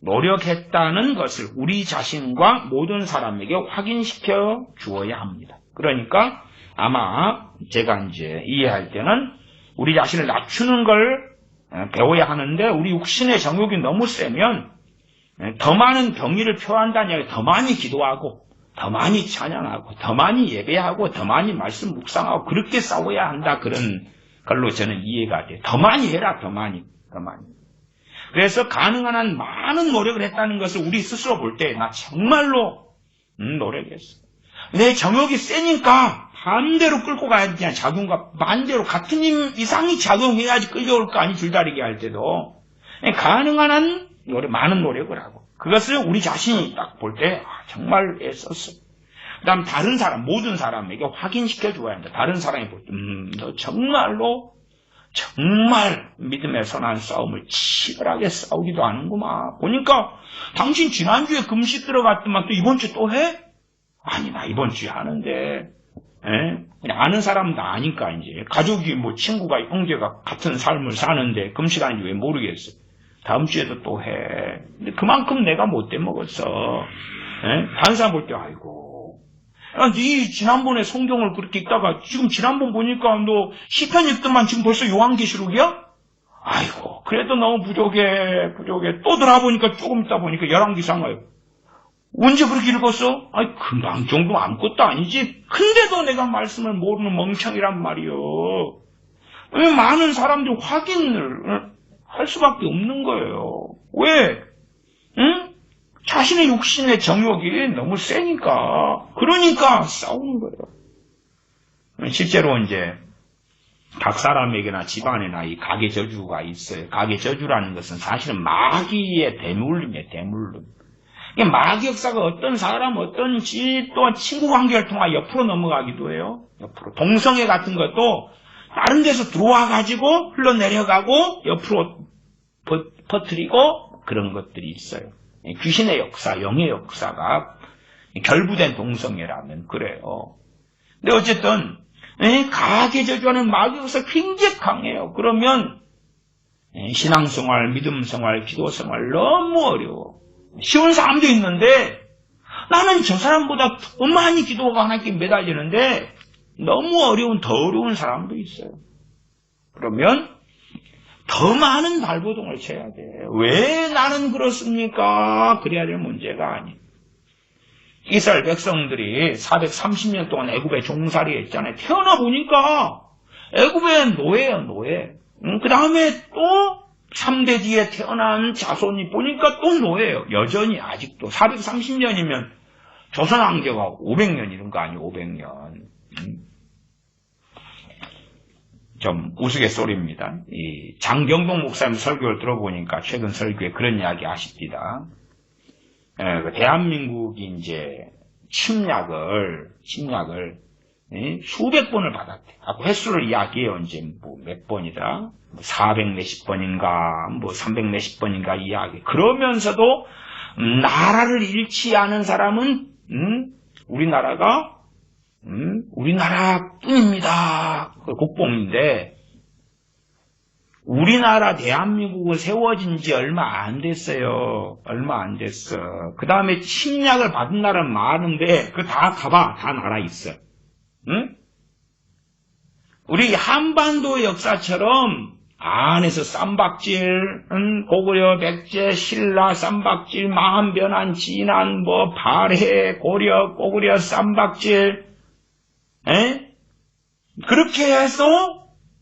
노력했다는 것을 우리 자신과 모든 사람에게 확인시켜 주어야 합니다. 그러니까 아마 제가 이제 이해할 때는 우리 자신을 낮추는 걸 배워야 하는데 우리 육신의 정욕이 너무 세면 더 많은 경의를 표한다는 이야기, 더 많이 기도하고 더 많이 찬양하고 더 많이 예배하고 더 많이 말씀 묵상하고 그렇게 싸워야 한다, 그런 걸로 저는 이해가 돼요. 더 많이 해라, 더 많이. 그래서 가능한 한 많은 노력을 했다는 것을 우리 스스로 볼 때 나 정말로 노력했어. 내 정욕이 세니까 반대로 끌고 가야 되냐, 작용과 반대로 같은 힘 이상이 작용해야지 끌려올 거 아니, 줄다리기 할 때도. 가능한 한 많은 노력을 하고 그것을 우리 자신이 딱 볼 때 정말 애썼어. 그 다음 다른 사람, 모든 사람에게 확인시켜 줘야 한다. 다른 사람이 볼 때 너 정말로 정말 믿음의 선한 싸움을 치열하게 싸우기도 하는구만. 보니까 당신 지난주에 금식 들어갔더만 또 이번 주 또 해? 아니, 나 이번 주에 하는데. 그냥 아는 사람도 아니까 이제 가족이 뭐 친구가 형제가 같은 삶을 사는데 금식하는지 왜 모르겠어. 다음 주에도 또 해. 근데 그만큼 내가 못돼 먹었어. 다른 사람 볼 때 아이고. 야, 네 지난번에 성경을 그렇게 읽다가 지금 지난번 보니까 너 시편 읽더만 지금 벌써 요한계시록이야? 아이고, 그래도 너무 부족해. 또 들어보니까 조금 있다 보니까 열왕기상가요. 언제 그렇게 읽었어? 아이, 금방 정도 아무것도 아니지. 근데도 내가 말씀을 모르는 멍청이란 말이요. 많은 사람들이 확인을 할 수밖에 없는 거예요. 왜? 응? 자신의 육신의 정욕이 너무 세니까. 그러니까 싸우는 거예요. 실제로 이제 각 사람에게나 집안에나 이 가계 저주가 있어요. 가계 저주라는 것은 사실은 마귀의 대물림이에요. 대물림. 마귀 역사가 어떤 사람, 어떤 집, 또한 친구 관계를 통해 옆으로 넘어가기도 해요. 옆으로. 동성애 같은 것도 다른 데서 들어와가지고 흘러내려가고 옆으로 퍼뜨리고 그런 것들이 있어요. 귀신의 역사, 영의 역사가 결부된 동성애라면 그래요. 근데 어쨌든 가계 저주하는 마귀 역사가 굉장히 강해요. 그러면 신앙생활, 믿음생활, 기도생활 너무 어려워. 쉬운 사람도 있는데 나는 저 사람보다 더 많이 기도가 하나님께 매달리는데 너무 어려운, 더 어려운 사람도 있어요. 그러면 더 많은 발버둥을 쳐야 돼. 왜 나는 그렇습니까? 그래야 될 문제가 아니에요. 이스라엘 백성들이 430년 동안 애굽에 종살이 했잖아요. 태어나 보니까 애굽의 노예예요, 노예. 그 다음에 또 3대 뒤에 태어난 자손이 보니까 또 노예예요. 여전히 아직도 430년이면 조선 왕조가 500년 이런 거 아니에요, 500년. 좀 우스갯소리입니다. 이 장경동 목사님 설교를 들어보니까 최근 설교에 그런 이야기 하십니다. 대한민국이 이제 침략을 수백 번을 받았대. 횟수를 이야기해요. 이제 뭐 몇 번이다. 400 몇십 번인가, 뭐 300 몇십 번인가 이야기. 그러면서도 나라를 잃지 않은 사람은 우리나라뿐입니다. 그 국뽕인데 우리나라 대한민국은 세워진 지 얼마 안 됐어요. 얼마 안 됐어. 그 다음에 침략을 받은 나라는 많은데 그거 다 가봐. 다 나라 있어. 응? 우리 한반도의 역사처럼 안에서 쌈박질, 고구려, 백제, 신라, 쌈박질, 마한변한, 진안, 뭐 발해, 고려, 고구려, 쌈박질, 그렇게 해서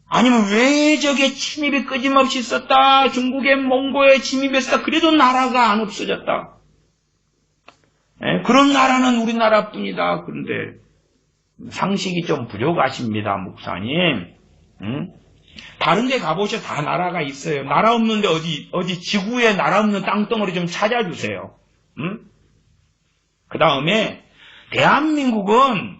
아니면 외적의 침입이 끊임없이 있었다. 중국의 몽고의 침입했었다. 그래도 나라가 안 없어졌다. 그런 나라는 우리나라뿐이다. 그런데 상식이 좀 부족하십니다, 목사님. 다른 데 가보셔. 다 나라가 있어요. 나라 없는데 어디 지구에 나라 없는 땅덩어리 좀 찾아주세요. 그 다음에 대한민국은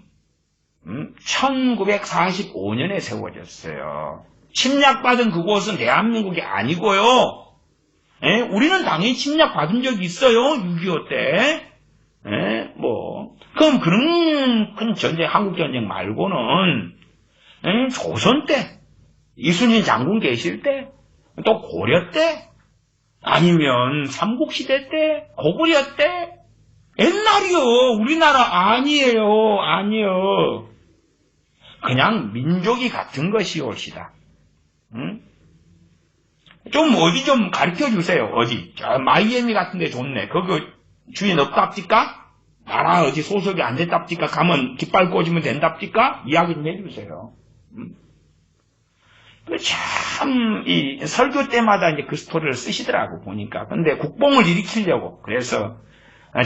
1945년에 세워졌어요. 침략받은 그곳은 대한민국이 아니고요. 우리는 당연히 침략받은 적이 있어요. 6.25 때. 그럼 그런 큰 전쟁, 한국전쟁 말고는 조선 때, 이순신 장군 계실 때, 또 고려 때, 아니면 삼국시대 때, 고구려 때, 옛날이요. 우리나라 아니에요. 아니요. 그냥 민족이 같은 것이옵시다. 좀 어디 좀 가르쳐 주세요. 어디. 마이애미 같은 데 좋네. 거기 주인 없답니까? 나라 어디 소속이 안 됐답니까? 가면 깃발 꽂으면 된답니까? 이야기 좀 해주세요. 참, 이 설교 때마다 이제 그 스토리를 쓰시더라고, 보니까. 근데 국뽕을 일으키려고. 그래서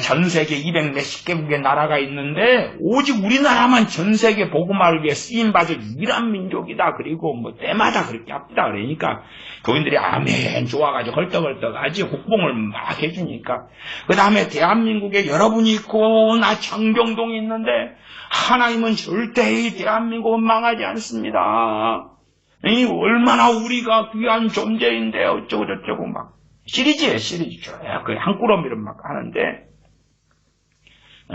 전 세계 200 몇십 개국의 나라가 있는데 오직 우리나라만 전 세계 복음화를 위해 쓰임받을 유일한 민족이다. 그리고 뭐 때마다 그렇게 합니다. 그러니까 교인들이 아멘 좋아가지고 헐떡헐떡하지 국뽕을 막 해주니까. 그 다음에 대한민국에 여러분이 있고 나 장경동이 있는데 하나님은 절대 이 대한민국은 망하지 않습니다. 이 얼마나 우리가 귀한 존재인데 어쩌고 저쩌고 막 시리즈예요. 시리즈. 그 한 꾸러미를 막 하는데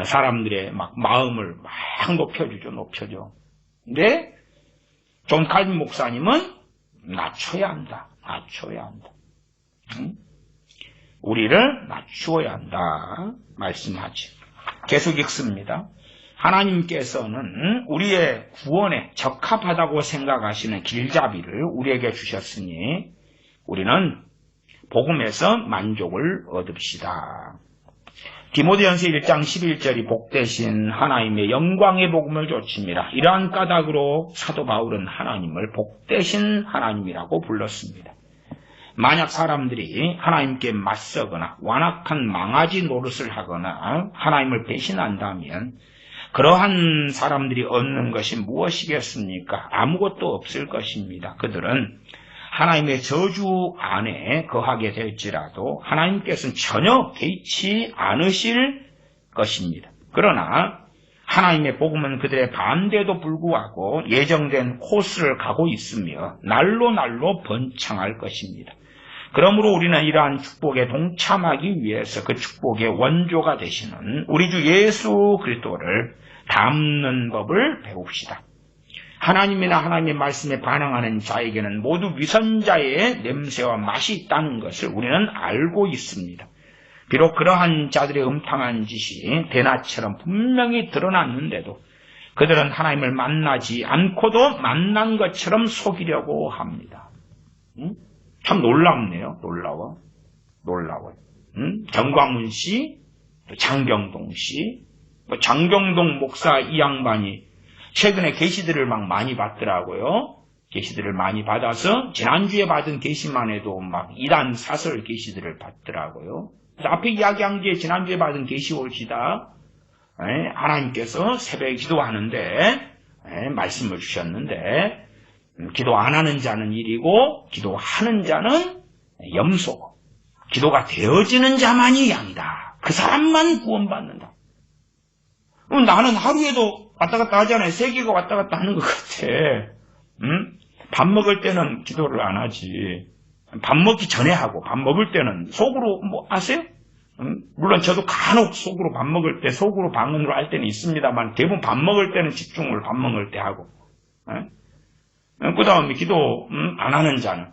사람들의 막 마음을 막 높여줘. 근데 존 칼빈 목사님은 낮춰야 한다. 우리를 낮추어야 한다. 말씀하지. 계속 읽습니다. 하나님께서는 우리의 구원에 적합하다고 생각하시는 길잡이를 우리에게 주셨으니 우리는 복음에서 만족을 얻읍시다. 디모데전서 1장 11절이 복되신 하나님의 영광의 복음을 좇습니다. 이러한 까닭으로 사도 바울은 하나님을 복되신 하나님이라고 불렀습니다. 만약 사람들이 하나님께 맞서거나 완악한 망아지 노릇을 하거나 하나님을 배신한다면 그러한 사람들이 얻는 것이 무엇이겠습니까? 아무것도 없을 것입니다. 그들은 하나님의 저주 안에 거하게 될지라도 하나님께서는 전혀 개의치 않으실 것입니다. 그러나 하나님의 복음은 그들의 반대에도 불구하고 예정된 코스를 가고 있으며 날로 번창할 것입니다. 그러므로 우리는 이러한 축복에 동참하기 위해서 그 축복의 원조가 되시는 우리 주 예수 그리스도를 닮는 법을 배웁시다. 하나님이나 하나님의 말씀에 반응하는 자에게는 모두 위선자의 냄새와 맛이 있다는 것을 우리는 알고 있습니다. 비록 그러한 자들의 음탕한 짓이 대낮처럼 분명히 드러났는데도 그들은 하나님을 만나지 않고도 만난 것처럼 속이려고 합니다. 참 놀랍네요. 놀라워요. 정광훈 씨, 장경동 씨, 장경동 목사 이 양반이 최근에 계시들을 막 많이 받더라고요. 계시들을 많이 받아서 지난주에 받은 계시만 해도 막 이단 사설 계시들을 받더라고요. 그래서 앞에 이야기한 게 지난주에 받은 계시 올시다. 하나님께서 새벽에 기도하는데 말씀을 주셨는데 기도 안 하는 자는 일이고 기도하는 자는 염소고 기도가 되어지는 자만이 양이다. 그 사람만 구원받는다. 나는 하루에도 왔다 갔다 하잖아요. 세계가 왔다 갔다 하는 것 같아. 밥 먹을 때는 기도를 안 하지. 밥 먹기 전에 하고 밥 먹을 때는 속으로 뭐 아세요? 물론 저도 간혹 속으로 밥 먹을 때 속으로 방언으로 할 때는 있습니다만 대부분 밥 먹을 때는 집중을 밥 먹을 때 하고 그 다음에 기도 안 하는 자는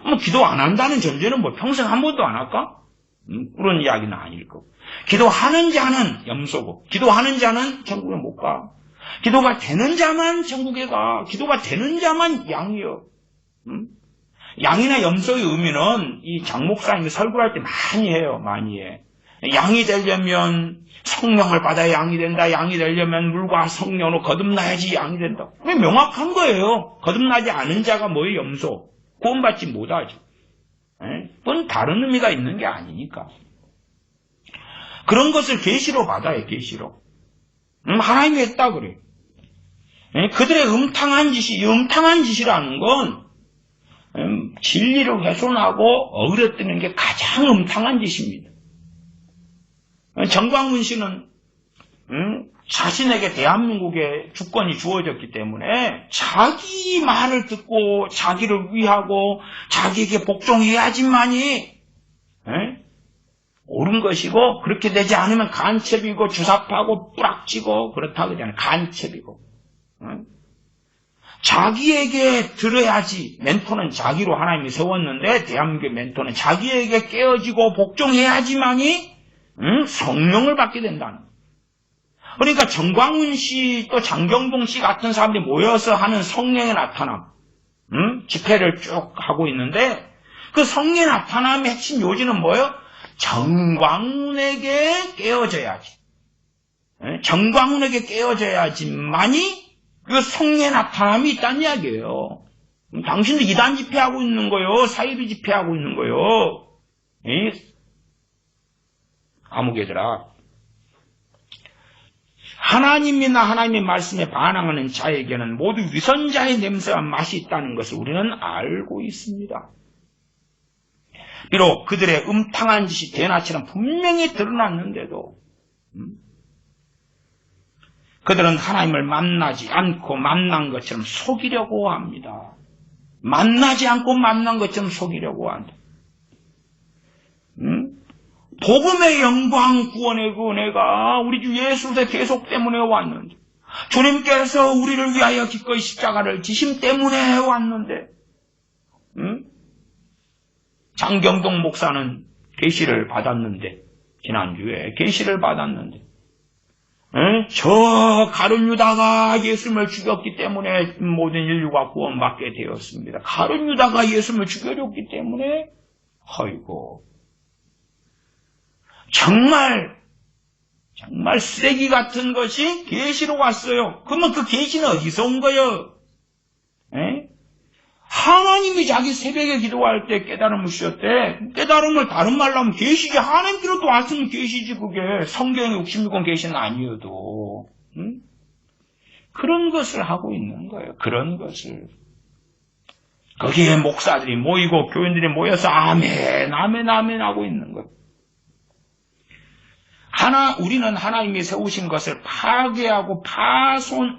뭐 기도 안 한다는 전제는 뭐 평생 한 번도 안 할까? 그런 이야기는 아닐 거고 기도하는 자는 염소고 기도하는 자는 천국에 못 가. 기도가 되는 자만 천국에 가. 기도가 되는 자만 양이요. 양이나 염소의 의미는 이 장 목사님이 설교할 때 많이 해요. 많이 해. 양이 되려면 성령을 받아야 양이 된다. 양이 되려면 물과 성령으로 거듭나야지 양이 된다. 명확한 거예요. 거듭나지 않은 자가 뭐예요? 염소. 구원받지 못하죠. 그건 다른 의미가 있는 게 아니니까. 그런 것을 계시로 받아요. 계시로. 하나님이 했다 그래요. 그들의 음탕한 짓이라는 건 진리를 훼손하고 어그러뜨리는 게 가장 음탕한 짓입니다. 정광훈 씨는 자신에게 대한민국의 주권이 주어졌기 때문에 자기 말을 듣고 자기를 위하고 자기에게 복종해야지만이 옳은 것이고 그렇게 되지 않으면 간첩이고 주사파고 뿌락치고 그렇다 그러잖아요. 간첩이고 자기에게 들어야지. 멘토는 자기로 하나님이 세웠는데 대한민국의 멘토는 자기에게 깨어지고 복종해야지만이 성령을 받게 된다는 거예요. 그러니까 정광훈 씨 또 장경동 씨 같은 사람들이 모여서 하는 성령의 나타남 집회를 쭉 하고 있는데 그 성령의 나타남의 핵심 요지는 뭐예요? 정광훈에게 깨어져야지. 정광훈에게 깨어져야지만이 그 성령의 나타남이 있다는 이야기예요. 당신도 이단 집회하고 있는 거요. 사이비 집회하고 있는 거요. 아무개들아. 하나님이나 하나님의 말씀에 반항하는 자에게는 모두 위선자의 냄새와 맛이 있다는 것을 우리는 알고 있습니다. 비록 그들의 음탕한 짓이 대낮처럼 분명히 드러났는데도 그들은 하나님을 만나지 않고 만난 것처럼 속이려고 합니다. 만나지 않고 만난 것처럼 속이려고 한다. 복음의 영광 구원의 그 은혜가 우리 주 예수의 계속 때문에 왔는데 주님께서 우리를 위하여 기꺼이 십자가를 지심 때문에 왔는데 장경동 목사는 계시를 받았는데 지난주에 계시를 받았는데 저 가룟 유다가 예수님을 죽였기 때문에 모든 인류가 구원받게 되었습니다. 가룟 유다가 예수님을 죽여줬기 때문에 아이고 정말 쓰레기 같은 것이 계시로 왔어요. 그러면 그 계시는 어디서 온 거예요? 하나님이 자기 새벽에 기도할 때 깨달음을 주셨대. 깨달음을 다른 말로 하면 계시지. 하나님께로도 왔으면 계시지. 그게 성경의 66권 계시는 아니어도 그런 것을 하고 있는 거예요. 그런 것을. 거기에 목사들이 모이고 교인들이 모여서 아멘 하고 있는 거예요. 우리는 하나님이 세우신 것을 파괴하고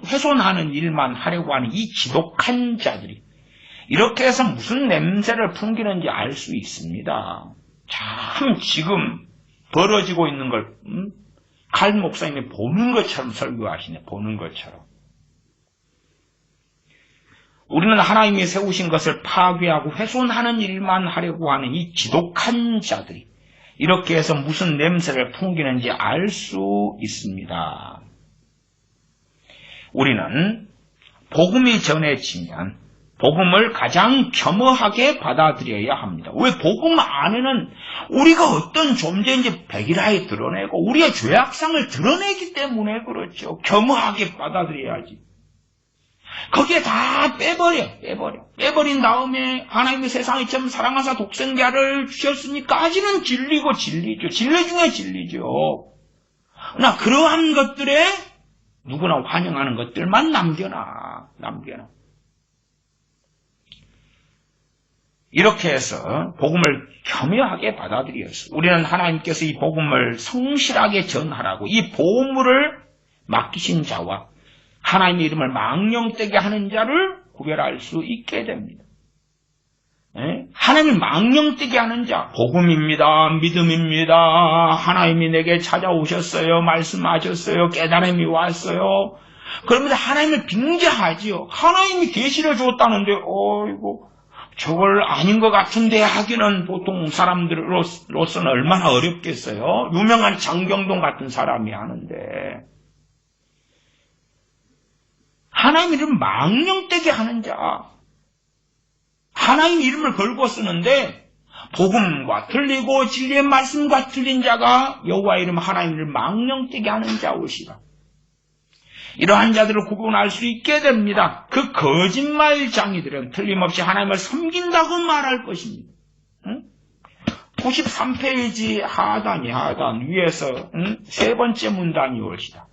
훼손하는 일만 하려고 하는 이 지독한 자들이 이렇게 해서 무슨 냄새를 풍기는지 알 수 있습니다. 참 지금 벌어지고 있는 걸 칼 목사님이 보는 것처럼 설교하시네. 보는 것처럼. 우리는 하나님이 세우신 것을 파괴하고 훼손하는 일만 하려고 하는 이 지독한 자들이 이렇게 해서 무슨 냄새를 풍기는지 알 수 있습니다. 우리는 복음이 전해지면 복음을 가장 겸허하게 받아들여야 합니다. 왜 복음 안에는 우리가 어떤 존재인지 백일하에 드러내고 우리의 죄악상을 드러내기 때문에 그렇죠. 겸허하게 받아들여야지. 거기에 다 빼버린 다음에 하나님이 세상을 참 사랑하사 독생자를 주셨으니까지는 진리고 진리죠. 진리 중에 진리죠. 그러나 그러한 것들에 누구나 환영하는 것들만 남겨놔. 이렇게 해서 복음을 겸허하게 받아들였어. 우리는 하나님께서 이 복음을 성실하게 전하라고 이 보물을 맡기신 자와 하나님의 이름을 망령되게 하는 자를 구별할 수 있게 됩니다. 하나님을 망령되게 하는 자, 복음입니다. 믿음입니다. 하나님이 내게 찾아오셨어요. 말씀하셨어요. 깨달음이 왔어요. 그러면서 하나님을 빙자하지요. 하나님이 계시를 줬다는데 어이구 저걸 아닌 것 같은데 하기는 보통 사람들로서는 얼마나 어렵겠어요. 유명한 장경동 같은 사람이 하는데 하나님 이름 망령되게 하는 자, 하나님 이름을 걸고 쓰는데 복음과 틀리고 진리의 말씀과 틀린 자가 여호와 이름 하나님을 망령되게 하는 자오시라. 이러한 자들을 구분할 수 있게 됩니다. 그 거짓말장이들은 틀림없이 하나님을 섬긴다고 말할 것입니다. 93페이지 하단 위에서 세 번째 문단이 옳시다.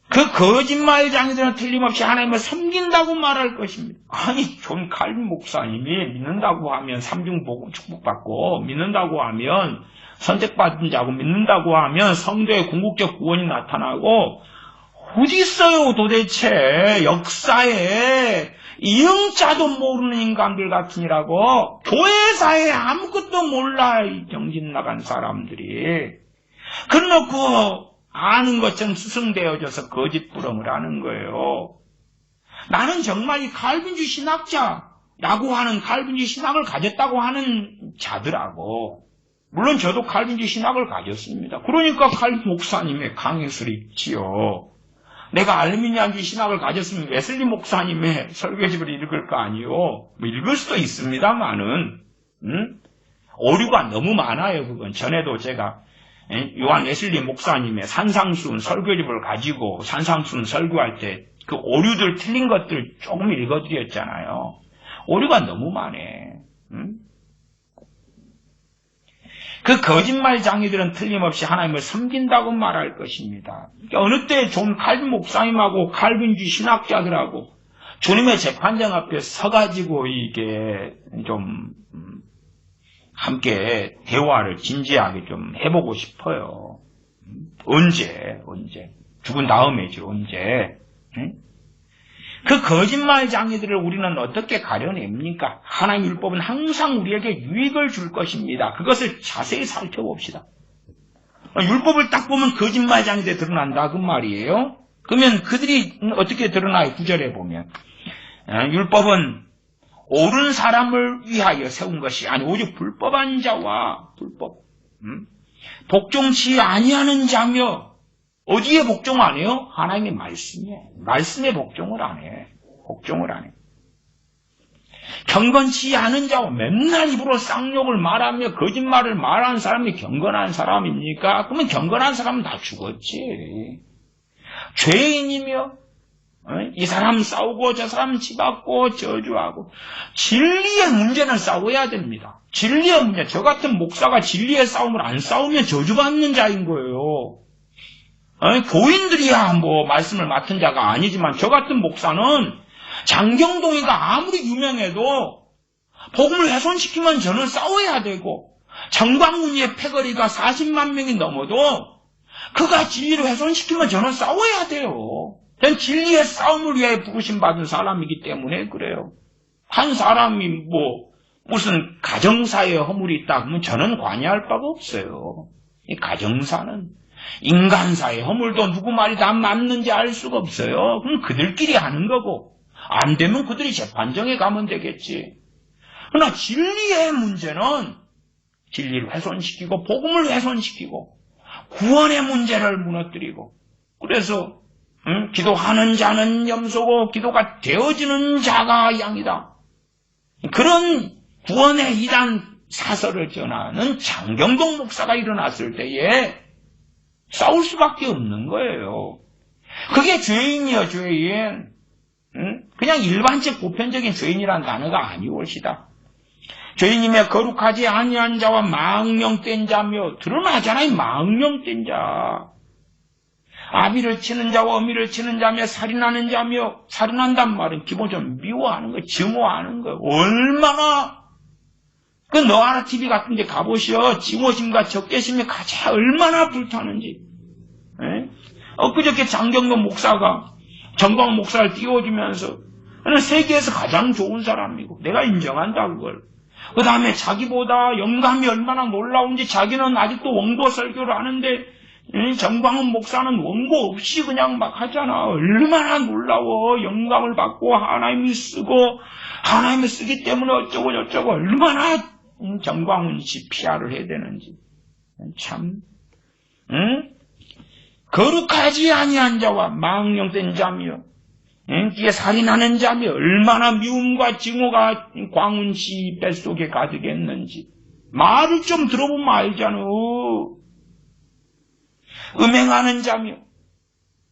그 거짓말장이들은 틀림없이 하나님을 섬긴다고 말할 것입니다. 아니 존 칼빈 목사님이 믿는다고 하면 삼중복음 축복받고 믿는다고 하면 선택받은 자고 믿는다고 하면 성도의 궁극적 구원이 나타나고 어디 있어요 도대체 역사에 이응자도 모르는 인간들 같으니라고 교회사에 아무것도 몰라 이 정신 나간 사람들이 그래놓고 아는 것처럼 수승되어져서 거짓부렁을 하는 거예요. 나는 정말 이 칼빈주의 신학자라고 하는 칼빈주의 신학을 가졌다고 하는 자들하고 물론 저도 칼빈주의 신학을 가졌습니다. 그러니까 칼빈 목사님의 강해를 읽지요. 내가 알미니안주의 신학을 가졌으면 웨슬리 목사님의 설교집을 읽을 거 아니요. 뭐 읽을 수도 있습니다만은 오류가 너무 많아요. 그건 전에도 제가 요한 웨슬리 목사님의 산상수훈 설교집을 가지고 산상수훈 설교할 때 그 오류들 틀린 것들 조금 읽어드렸잖아요. 오류가 너무 많네. 그 거짓말장이들은 틀림없이 하나님을 섬긴다고 말할 것입니다. 그러니까 어느 때 존 칼빈 목사님하고 칼빈주의 신학자들하고 주님의 재판장 앞에 서가지고 이게 좀 함께 대화를 진지하게 좀 해보고 싶어요. 언제? 죽은 다음에죠. 언제? 그 거짓말장이들을 우리는 어떻게 가려냅니까? 하나님 율법은 항상 우리에게 유익을 줄 것입니다. 그것을 자세히 살펴봅시다. 율법을 딱 보면 거짓말장이들이 드러난다 그 말이에요. 그러면 그들이 어떻게 드러나요? 9절에 보면 율법은 옳은 사람을 위하여 세운 것이 아니 오직 불법한 자와 복종치 아니하는 자며, 어디에 복종 안 해요? 하나님의 말씀에 복종을 안 해. 복종을 안 해. 경건치 않은 자와 맨날 입으로 쌍욕을 말하며 거짓말을 말하는 사람이 경건한 사람입니까? 그러면 경건한 사람은 다 죽었지. 죄인이며 이 사람 싸우고 저 사람 치받고 저주하고, 진리의 문제는 싸워야 됩니다. 진리의 문제. 저 같은 목사가 진리의 싸움을 안 싸우면 저주받는 자인 거예요. 교인들이야 뭐 말씀을 맡은 자가 아니지만, 저 같은 목사는 장경동이가 아무리 유명해도 복음을 훼손시키면 저는 싸워야 되고, 정광훈이의 패거리가 40만 명이 넘어도 그가 진리를 훼손시키면 저는 싸워야 돼요. 전 진리의 싸움을 위해 부르심받은 사람이기 때문에 그래요. 한 사람이 무슨 가정사에 허물이 있다 그러면 저는 관여할 바가 없어요. 이 가정사는 인간사의 허물도 누구 말이 다 맞는지 알 수가 없어요. 그럼 그들끼리 하는 거고, 안 되면 그들이 재판정에 가면 되겠지. 그러나 진리의 문제는 진리를 훼손시키고 복음을 훼손시키고 구원의 문제를 무너뜨리고, 그래서 기도하는 자는 염소고 기도가 되어지는 자가 양이다. 그런 구원의 이단 사설을 전하는 장경동 목사가 일어났을 때에 싸울 수밖에 없는 거예요. 그게 죄인이요, 죄인. 그냥 일반적 보편적인 죄인이란 단어가 아니올시다. 죄인이며 거룩하지 아니한 자와 망령된 자며, 드러나잖아요. 망령된 자. 아비를 치는 자와 어미를 치는 자며 살인하는 자며, 살인한단 말은 기본적으로 미워하는 거예요. 증오하는 거예요. 얼마나, 그 너아라 TV 같은 데 가보시오. 증오심과 적개심이 가장 얼마나 불타는지. 엊그저께 장경동 목사가 정광 목사를 띄워주면서, 그는 세계에서 가장 좋은 사람이고 내가 인정한다 그걸. 그 다음에 자기보다 영감이 얼마나 놀라운지, 자기는 아직도 원고 설교를 하는데 정광훈 목사는 원고 없이 그냥 막 하잖아. 얼마나 놀라워. 영감을 받고 하나님이 쓰고 하나님이 쓰기 때문에 어쩌고 저쩌고, 얼마나 정광훈 씨 PR을 해야 되는지. 참 거룩하지 아니한 자와 망령된 자며 뒤에 살인하는 자며, 얼마나 미움과 증오가 광훈 씨 뱃속에 가득했는지 말을 좀 들어보면 알잖아. 음행하는 자며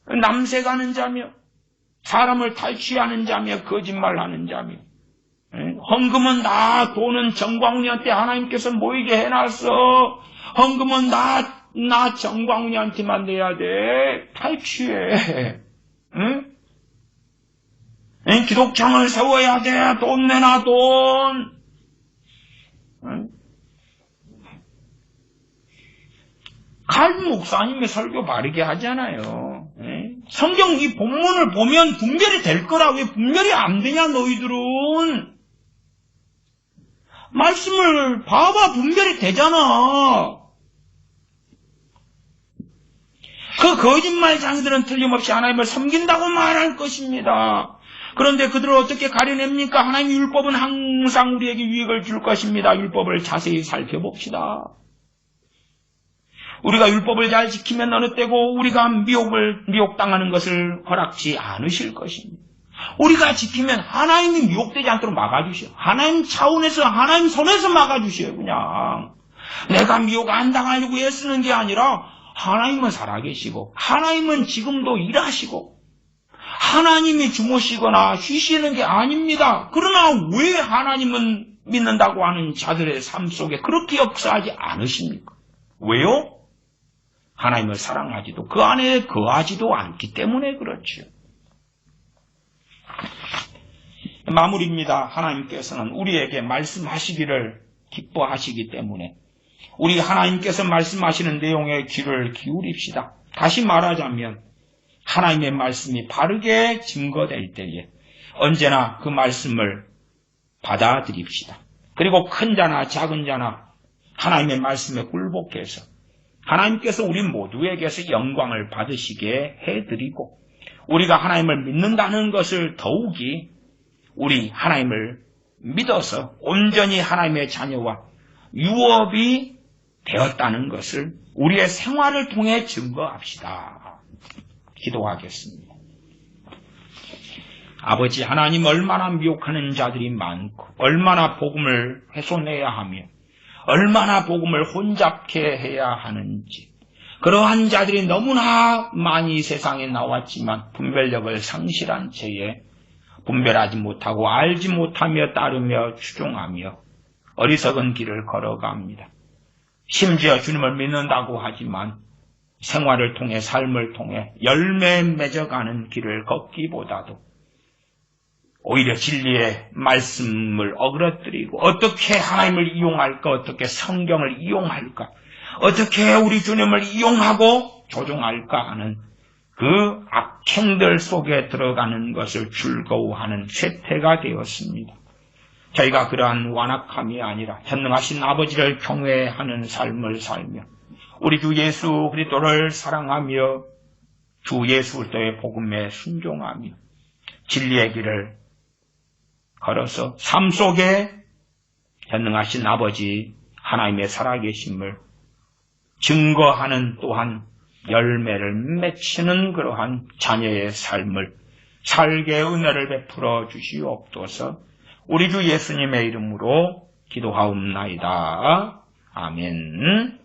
남색하는 자며 사람을 탈취하는 자며 거짓말하는 자며, 헌금은 나, 돈은 정광훈이한테 하나님께서 모이게 해놨어. 헌금은 나 정광훈이한테만 내야 돼. 탈취해. 기독청을 세워야 돼. 돈 내놔, 돈. 칼 목사님의 설교 바르게 하잖아요. 성경 이 본문을 보면 분별이 될 거라. 왜 분별이 안 되냐 너희들은. 말씀을 봐봐, 분별이 되잖아. 그 거짓말장이들은 틀림없이 하나님을 섬긴다고 말할 것입니다. 그런데 그들을 어떻게 가려냅니까? 하나님의 율법은 항상 우리에게 유익을 줄 것입니다. 율법을 자세히 살펴봅시다. 우리가 율법을 잘 지키면 어느 때고 우리가 미혹당하는 것을 허락지 않으실 것입니다. 우리가 지키면 하나님이 미혹되지 않도록 막아주셔요. 하나님 차원에서, 하나님 손에서 막아주셔요. 그냥 내가 미혹 안 당하려고 애쓰는 게 아니라, 하나님은 살아계시고 하나님은 지금도 일하시고 하나님이 주무시거나 쉬시는 게 아닙니다. 그러나 왜 하나님은 믿는다고 하는 자들의 삶 속에 그렇게 역사하지 않으십니까? 왜요? 하나님을 사랑하지도 그 안에 거하지도 않기 때문에 그렇죠. 마무리입니다. 하나님께서는 우리에게 말씀하시기를 기뻐하시기 때문에 우리 하나님께서 말씀하시는 내용에 귀를 기울입시다. 다시 말하자면 하나님의 말씀이 바르게 증거될 때에 언제나 그 말씀을 받아들입시다. 그리고 큰 자나 작은 자나 하나님의 말씀에 굴복해서 하나님께서 우리 모두에게서 영광을 받으시게 해드리고, 우리가 하나님을 믿는다는 것을 더욱이 우리 하나님을 믿어서 온전히 하나님의 자녀와 유업이 되었다는 것을 우리의 생활을 통해 증거합시다. 기도하겠습니다. 아버지 하나님, 얼마나 미혹하는 자들이 많고 얼마나 복음을 훼손해야 하며 얼마나 복음을 혼잡케 해야 하는지, 그러한 자들이 너무나 많이 세상에 나왔지만 분별력을 상실한 채에 분별하지 못하고 알지 못하며 따르며 추종하며 어리석은 길을 걸어갑니다. 심지어 주님을 믿는다고 하지만 생활을 통해, 삶을 통해 열매 맺어가는 길을 걷기보다도 오히려 진리의 말씀을 어그러뜨리고 어떻게 하나님을 이용할까, 어떻게 성경을 이용할까, 어떻게 우리 주님을 이용하고 조종할까 하는 그 악행들 속에 들어가는 것을 즐거워하는 쇠퇴가 되었습니다. 저희가 그러한 완악함이 아니라 전능하신 아버지를 경외하는 삶을 살며 우리 주 예수 그리스도를 사랑하며 주 예수 그리스도의 복음에 순종하며 진리의 길을 걸어서 삶 속에 전능하신 아버지 하나님의 살아계심을 증거하는, 또한 열매를 맺히는 그러한 자녀의 삶을 살게 은혜를 베풀어 주시옵소서. 우리 주 예수님의 이름으로 기도하옵나이다. 아멘.